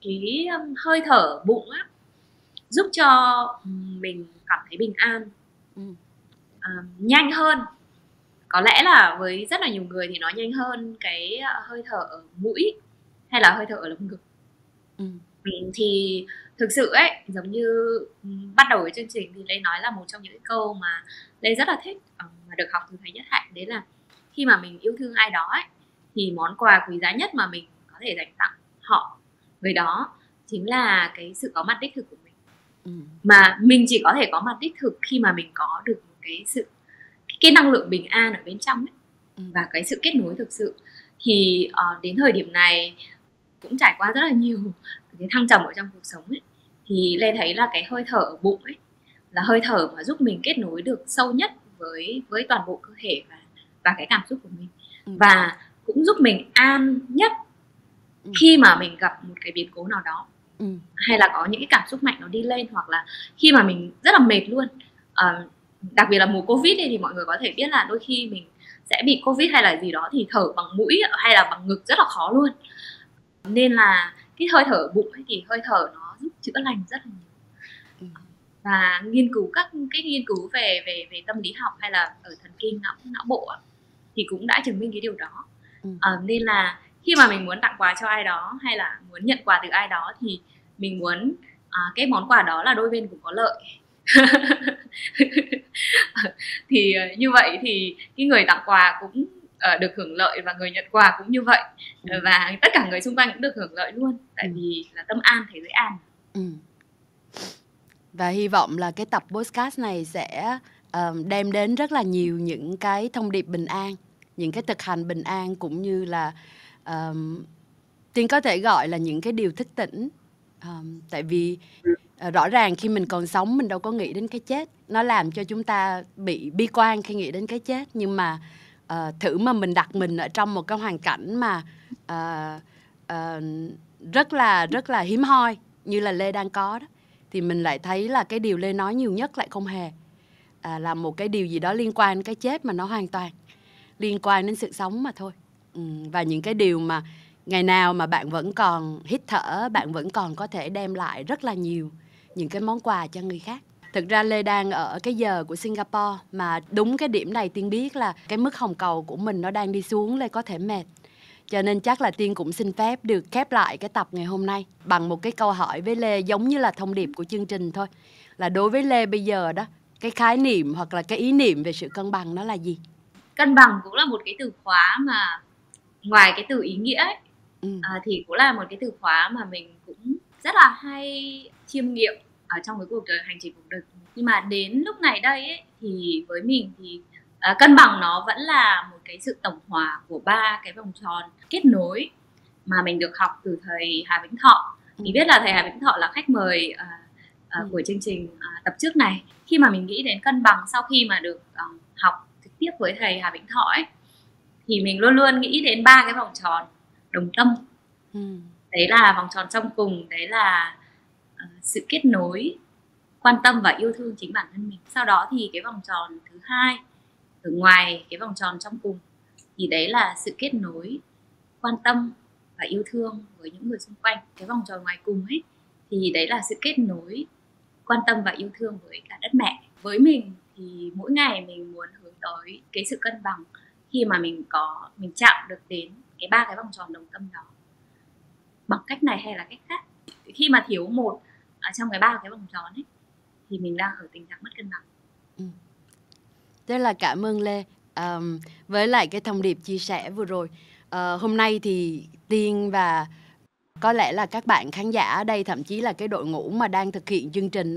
cái hơi thở bụng á, giúp cho mình cảm thấy bình an, nhanh hơn. Có lẽ là với rất là nhiều người thì nó nhanh hơn cái hơi thở ở mũi hay là hơi thở ở lồng ngực. Thì thực sự ấy, giống như bắt đầu với chương trình thì Lê nói là một trong những cái câu mà Lê rất là thích mà được học từ thầy Nhất Hạnh, đấy là khi mà mình yêu thương ai đó ấy, thì món quà quý giá nhất mà mình có thể dành tặng họ, người đó chính là cái sự có mặt đích thực của mình. Mà mình chỉ có thể có mặt đích thực khi mà mình có được một cái năng lượng bình an ở bên trong ấy, và cái sự kết nối thực sự. Thì đến thời điểm này cũng trải qua rất là nhiều cái thăng trầm ở trong cuộc sống ấy, thì Lê thấy là cái hơi thở ở bụng ấy là hơi thở mà giúp mình kết nối được sâu nhất với toàn bộ cơ thể và cái cảm xúc của mình, và cũng giúp mình an nhất khi mà mình gặp một cái biến cố nào đó, hay là có những cái cảm xúc mạnh nó đi lên, hoặc là khi mà mình rất là mệt luôn. Đặc biệt là mùa Covid ấy, thì mọi người có thể biết là đôi khi mình sẽ bị Covid hay là gì đó thì thở bằng mũi hay là bằng ngực rất là khó luôn. Nên là cái hơi thở ở bụng ấy, thì hơi thở nó giúp chữa lành rất là nhiều. Và nghiên cứu các cái nghiên cứu về tâm lý học hay là ở thần kinh não bộ ấy, thì cũng đã chứng minh cái điều đó. Nên là khi mà mình muốn tặng quà cho ai đó hay là muốn nhận quà từ ai đó, thì mình muốn cái món quà đó là đôi bên cùng có lợi. Thì như vậy thì cái người tặng quà cũng được hưởng lợi và người nhận quà cũng như vậy. Và tất cả người xung quanh cũng được hưởng lợi luôn, tại vì là tâm an thế giới an. Và hy vọng là cái tập podcast này sẽ đem đến rất là nhiều những cái thông điệp bình an, những cái thực hành bình an, cũng như là Tiên có thể gọi là những cái điều thức tỉnh. Tại vì rõ ràng khi mình còn sống mình đâu có nghĩ đến cái chết. Nó làm cho chúng ta bị bi quan khi nghĩ đến cái chết. Nhưng mà thử mà mình đặt mình ở trong một cái hoàn cảnh mà rất là hiếm hoi như là Lê đang có đó, thì mình lại thấy là cái điều Lê nói nhiều nhất lại không hề là một cái điều gì đó liên quan đến cái chết, mà nó hoàn toàn liên quan đến sự sống mà thôi. Và những cái điều mà ngày nào mà bạn vẫn còn hít thở, bạn vẫn còn có thể đem lại rất là nhiều những cái món quà cho người khác. Thực ra Lê đang ở cái giờ của Singapore, mà đúng cái điểm này Tiên biết là cái mức hồng cầu của mình nó đang đi xuống, Lê có thể mệt. Cho nên chắc là Tiên cũng xin phép được khép lại cái tập ngày hôm nay bằng một cái câu hỏi với Lê, giống như là thông điệp của chương trình thôi. Là đối với Lê bây giờ đó, cái khái niệm hoặc là cái ý niệm về sự cân bằng nó là gì? Cân bằng cũng là một cái từ khóa mà ngoài cái từ ý nghĩa ấy, thì cũng là một cái từ khóa mà mình cũng rất là hay chiêm nghiệm ở trong cái cuộc đời, hành trình cuộc đời. Nhưng mà đến lúc này đây ấy, thì với mình thì cân bằng nó vẫn là một cái sự tổng hòa của 3 cái vòng tròn kết nối mà mình được học từ thầy Hà Vĩnh Thọ. Thì biết là thầy Hà Vĩnh Thọ là khách mời của chương trình tập trước này. Khi mà mình nghĩ đến cân bằng sau khi mà được học trực tiếp với thầy Hà Vĩnh Thọ ấy, thì mình luôn luôn nghĩ đến 3 cái vòng tròn đồng tâm. Đấy là vòng tròn trong cùng, đấy là sự kết nối, quan tâm và yêu thương chính bản thân mình. Sau đó thì cái vòng tròn thứ hai ở ngoài cái vòng tròn trong cùng, thì đấy là sự kết nối, quan tâm và yêu thương với những người xung quanh. Cái vòng tròn ngoài cùng ấy thì đấy là sự kết nối, quan tâm và yêu thương với cả đất mẹ. Với mình thì mỗi ngày mình muốn hướng tới cái sự cân bằng khi mà mình chạm được đến cái 3 cái vòng tròn đồng tâm đó bằng cách này hay là cách khác. Khi mà thiếu một trong cái 3 cái vòng tròn ấy thì mình đang ở tình trạng mất cân bằng. Rất là cảm ơn Lê với lại cái thông điệp chia sẻ vừa rồi. Hôm nay thì Tiên và có lẽ là các bạn khán giả ở đây, thậm chí là cái đội ngũ mà đang thực hiện chương trình,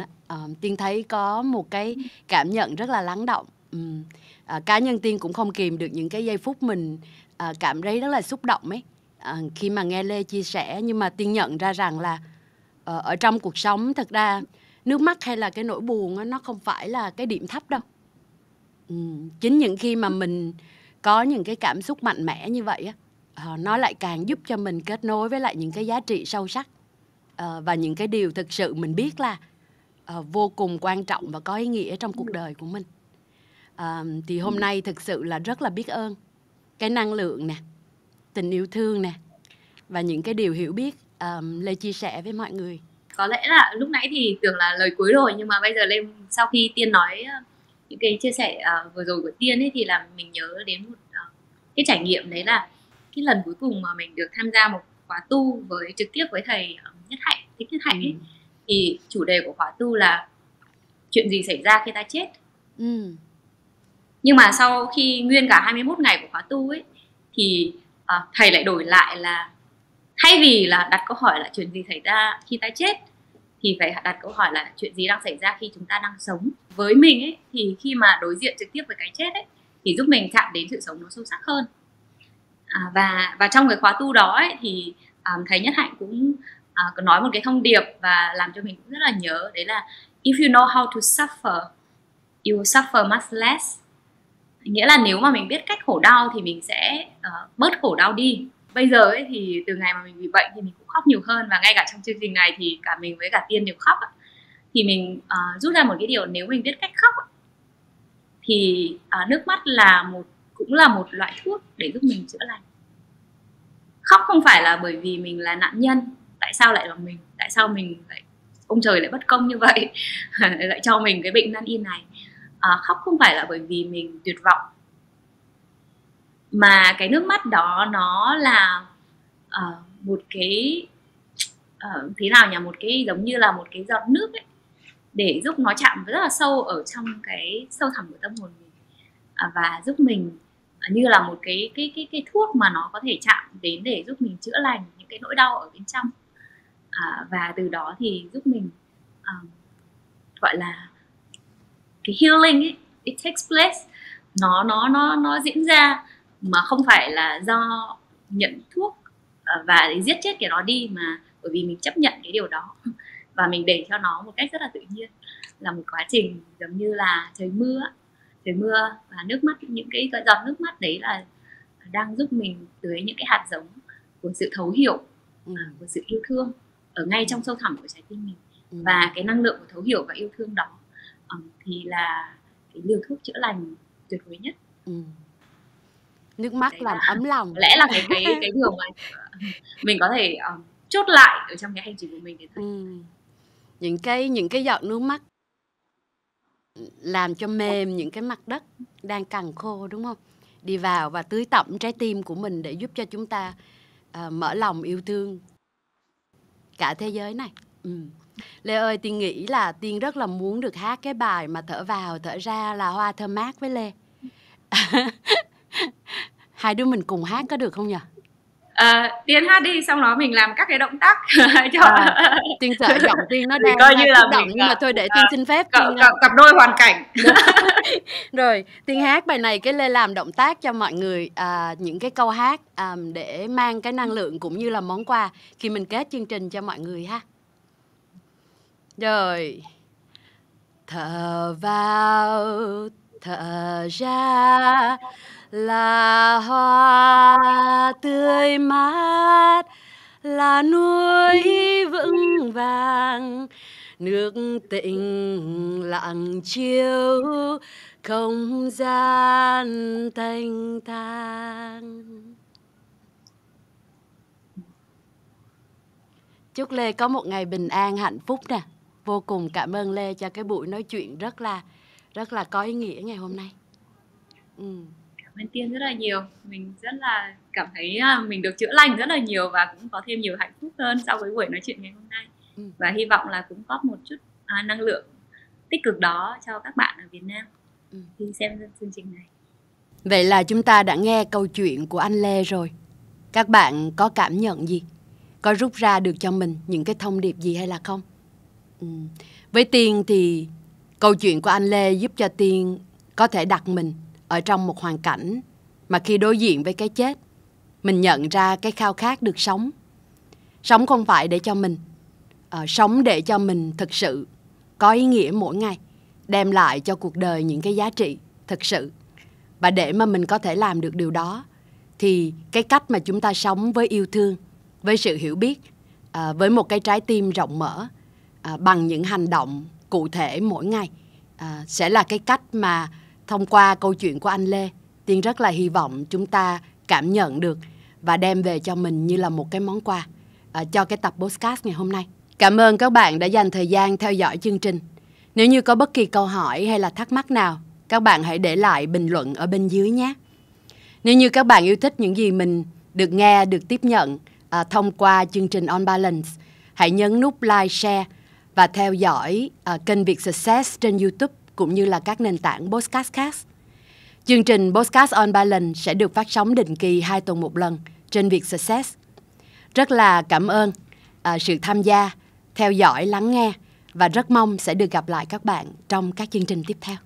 Tiên thấy có một cái cảm nhận rất là lắng động. Cá nhân Tiên cũng không kìm được những cái giây phút mình cảm thấy rất là xúc động ấy khi mà nghe Lê chia sẻ. Nhưng mà Tiên nhận ra rằng là ở trong cuộc sống, thật ra nước mắt hay là cái nỗi buồn đó, nó không phải là cái điểm thấp đâu. Chính những khi mà mình có những cái cảm xúc mạnh mẽ như vậy á, nó lại càng giúp cho mình kết nối với lại những cái giá trị sâu sắc và những cái điều thực sự mình biết là vô cùng quan trọng và có ý nghĩa trong cuộc đời của mình. Thì hôm nay thực sự là rất là biết ơn cái năng lượng nè, tình yêu thương nè, và những cái điều hiểu biết Lê chia sẻ với mọi người. Có lẽ là lúc nãy thì tưởng là lời cuối rồi, nhưng mà bây giờ Lê, sau khi Tiên nói những cái chia sẻ vừa rồi của Tiên ấy, thì làm mình nhớ đến một cái trải nghiệm, đấy là cái lần cuối cùng mà mình được tham gia một khóa tu trực tiếp với thầy Thích Nhất Hạnh ấy. Thì chủ đề của khóa tu là chuyện gì xảy ra khi ta chết. Nhưng mà sau khi nguyên cả 21 ngày của khóa tu ấy, thì thầy lại đổi lại là thay vì là đặt câu hỏi là chuyện gì xảy ra khi ta chết, thì phải đặt câu hỏi là chuyện gì đang xảy ra khi chúng ta đang sống. Với mình ấy, thì khi mà đối diện trực tiếp với cái chết ấy, thì giúp mình chạm đến sự sống nó sâu sắc hơn. Và trong cái khóa tu đó ấy, thì thầy Nhất Hạnh cũng có nói một cái thông điệp và làm cho mình cũng rất là nhớ, đấy là if you know how to suffer, you will suffer much less. Nghĩa là nếu mà mình biết cách khổ đau thì mình sẽ bớt khổ đau đi. Bây giờ ấy, thì từ ngày mà mình bị bệnh thì mình cũng khóc nhiều hơn, và ngay cả trong chương trình này thì cả mình với cả Tiên đều khóc. Thì mình rút ra một cái điều, nếu mình biết cách khóc thì nước mắt cũng là một loại thuốc để giúp mình chữa lành. Khóc không phải là bởi vì mình là nạn nhân, tại sao lại là mình, tại sao ông trời lại bất công như vậy lại cho mình cái bệnh nan y này. Khóc không phải là bởi vì mình tuyệt vọng, mà cái nước mắt đó nó là một cái thế nào nhỉ, một cái giống như là một cái giọt nước ấy, để giúp nó chạm rất là sâu ở trong cái sâu thẳm của tâm hồn mình, và giúp mình như là một cái thuốc mà nó có thể chạm đến để giúp mình chữa lành những cái nỗi đau ở bên trong, và từ đó thì giúp mình gọi là cái healing ấy, it takes place, nó diễn ra mà không phải là do nhận thuốc và để giết chết cái đó đi, mà bởi vì mình chấp nhận cái điều đó và mình để cho nó một cách rất là tự nhiên, là một quá trình giống như là trời mưa và nước mắt, những cái giọt nước mắt đấy là đang giúp mình tưới những cái hạt giống của sự thấu hiểu, của sự yêu thương ở ngay trong sâu thẳm của trái tim mình. Và cái năng lượng của thấu hiểu và yêu thương đó thì là cái liều thuốc chữa lành tuyệt vời nhất. Nước mắt đấy làm ấm lòng. Lẽ là cái điều mà mình có thể chốt lại ở trong cái hành trình của mình. Những cái giọt nước mắt làm cho mềm những cái mặt đất đang cằn khô, đúng không? Đi vào và tưới tẩm trái tim của mình để giúp cho chúng ta mở lòng yêu thương cả thế giới này. Lê ơi, Tiên nghĩ là Tiên rất là muốn được hát cái bài mà thở vào thở ra là hoa thơm mát với Lê. Hai đứa mình cùng hát có được không nhỉ? Tiên hát đi, xong đó mình làm các cái động tác cho Tiên sợ giọng Tiên nó đang coi như là động, nhưng mà thôi để Tiên xin phép cặp đôi hoàn cảnh. Rồi Tiên hát bài này, cái Lê làm động tác cho mọi người, những cái câu hát để mang cái năng lượng cũng như là món quà khi mình kết chương trình cho mọi người ha. Rồi, thở vào thở ra là hoa tươi mát, là núi vững vàng, nước tĩnh lặng chiếu không gian thanh thang. Chúc Lê có một ngày bình an hạnh phúc nè. Vô cùng cảm ơn Lê cho cái buổi nói chuyện rất là có ý nghĩa ngày hôm nay. Cảm ơn Tiên rất là nhiều. Mình rất là cảm thấy mình được chữa lành rất là nhiều và cũng có thêm nhiều hạnh phúc hơn sau với buổi nói chuyện ngày hôm nay. Và hy vọng là cũng góp một chút năng lượng tích cực đó cho các bạn ở Việt Nam khi xem chương trình này. Vậy là chúng ta đã nghe câu chuyện của anh Lê rồi. Các bạn có cảm nhận gì? Có rút ra được cho mình những cái thông điệp gì hay là không? Với Tiên thì câu chuyện của anh Lê giúp cho Tiên có thể đặt mình ở trong một hoàn cảnh mà khi đối diện với cái chết, mình nhận ra cái khao khát được sống. Sống không phải để cho mình, sống để cho mình thực sự có ý nghĩa mỗi ngày, đem lại cho cuộc đời những cái giá trị thực sự. Và để mà mình có thể làm được điều đó thì cái cách mà chúng ta sống với yêu thương, với sự hiểu biết, với một cái trái tim rộng mở, bằng những hành động cụ thể mỗi ngày, sẽ là cái cách mà thông qua câu chuyện của anh Lê, Tiên rất là hy vọng chúng ta cảm nhận được và đem về cho mình như là một cái món quà cho cái tập podcast ngày hôm nay. Cảm ơn các bạn đã dành thời gian theo dõi chương trình. Nếu như có bất kỳ câu hỏi hay là thắc mắc nào, các bạn hãy để lại bình luận ở bên dưới nhé. Nếu như các bạn yêu thích những gì mình được nghe, được tiếp nhận thông qua chương trình On Balance, hãy nhấn nút like, share và theo dõi kênh Việt Success trên YouTube cũng như là các nền tảng podcast khác. Chương trình Podcast On Balance sẽ được phát sóng định kỳ 2 tuần một lần trên Việt Success. Rất là cảm ơn sự tham gia, theo dõi, lắng nghe và rất mong sẽ được gặp lại các bạn trong các chương trình tiếp theo.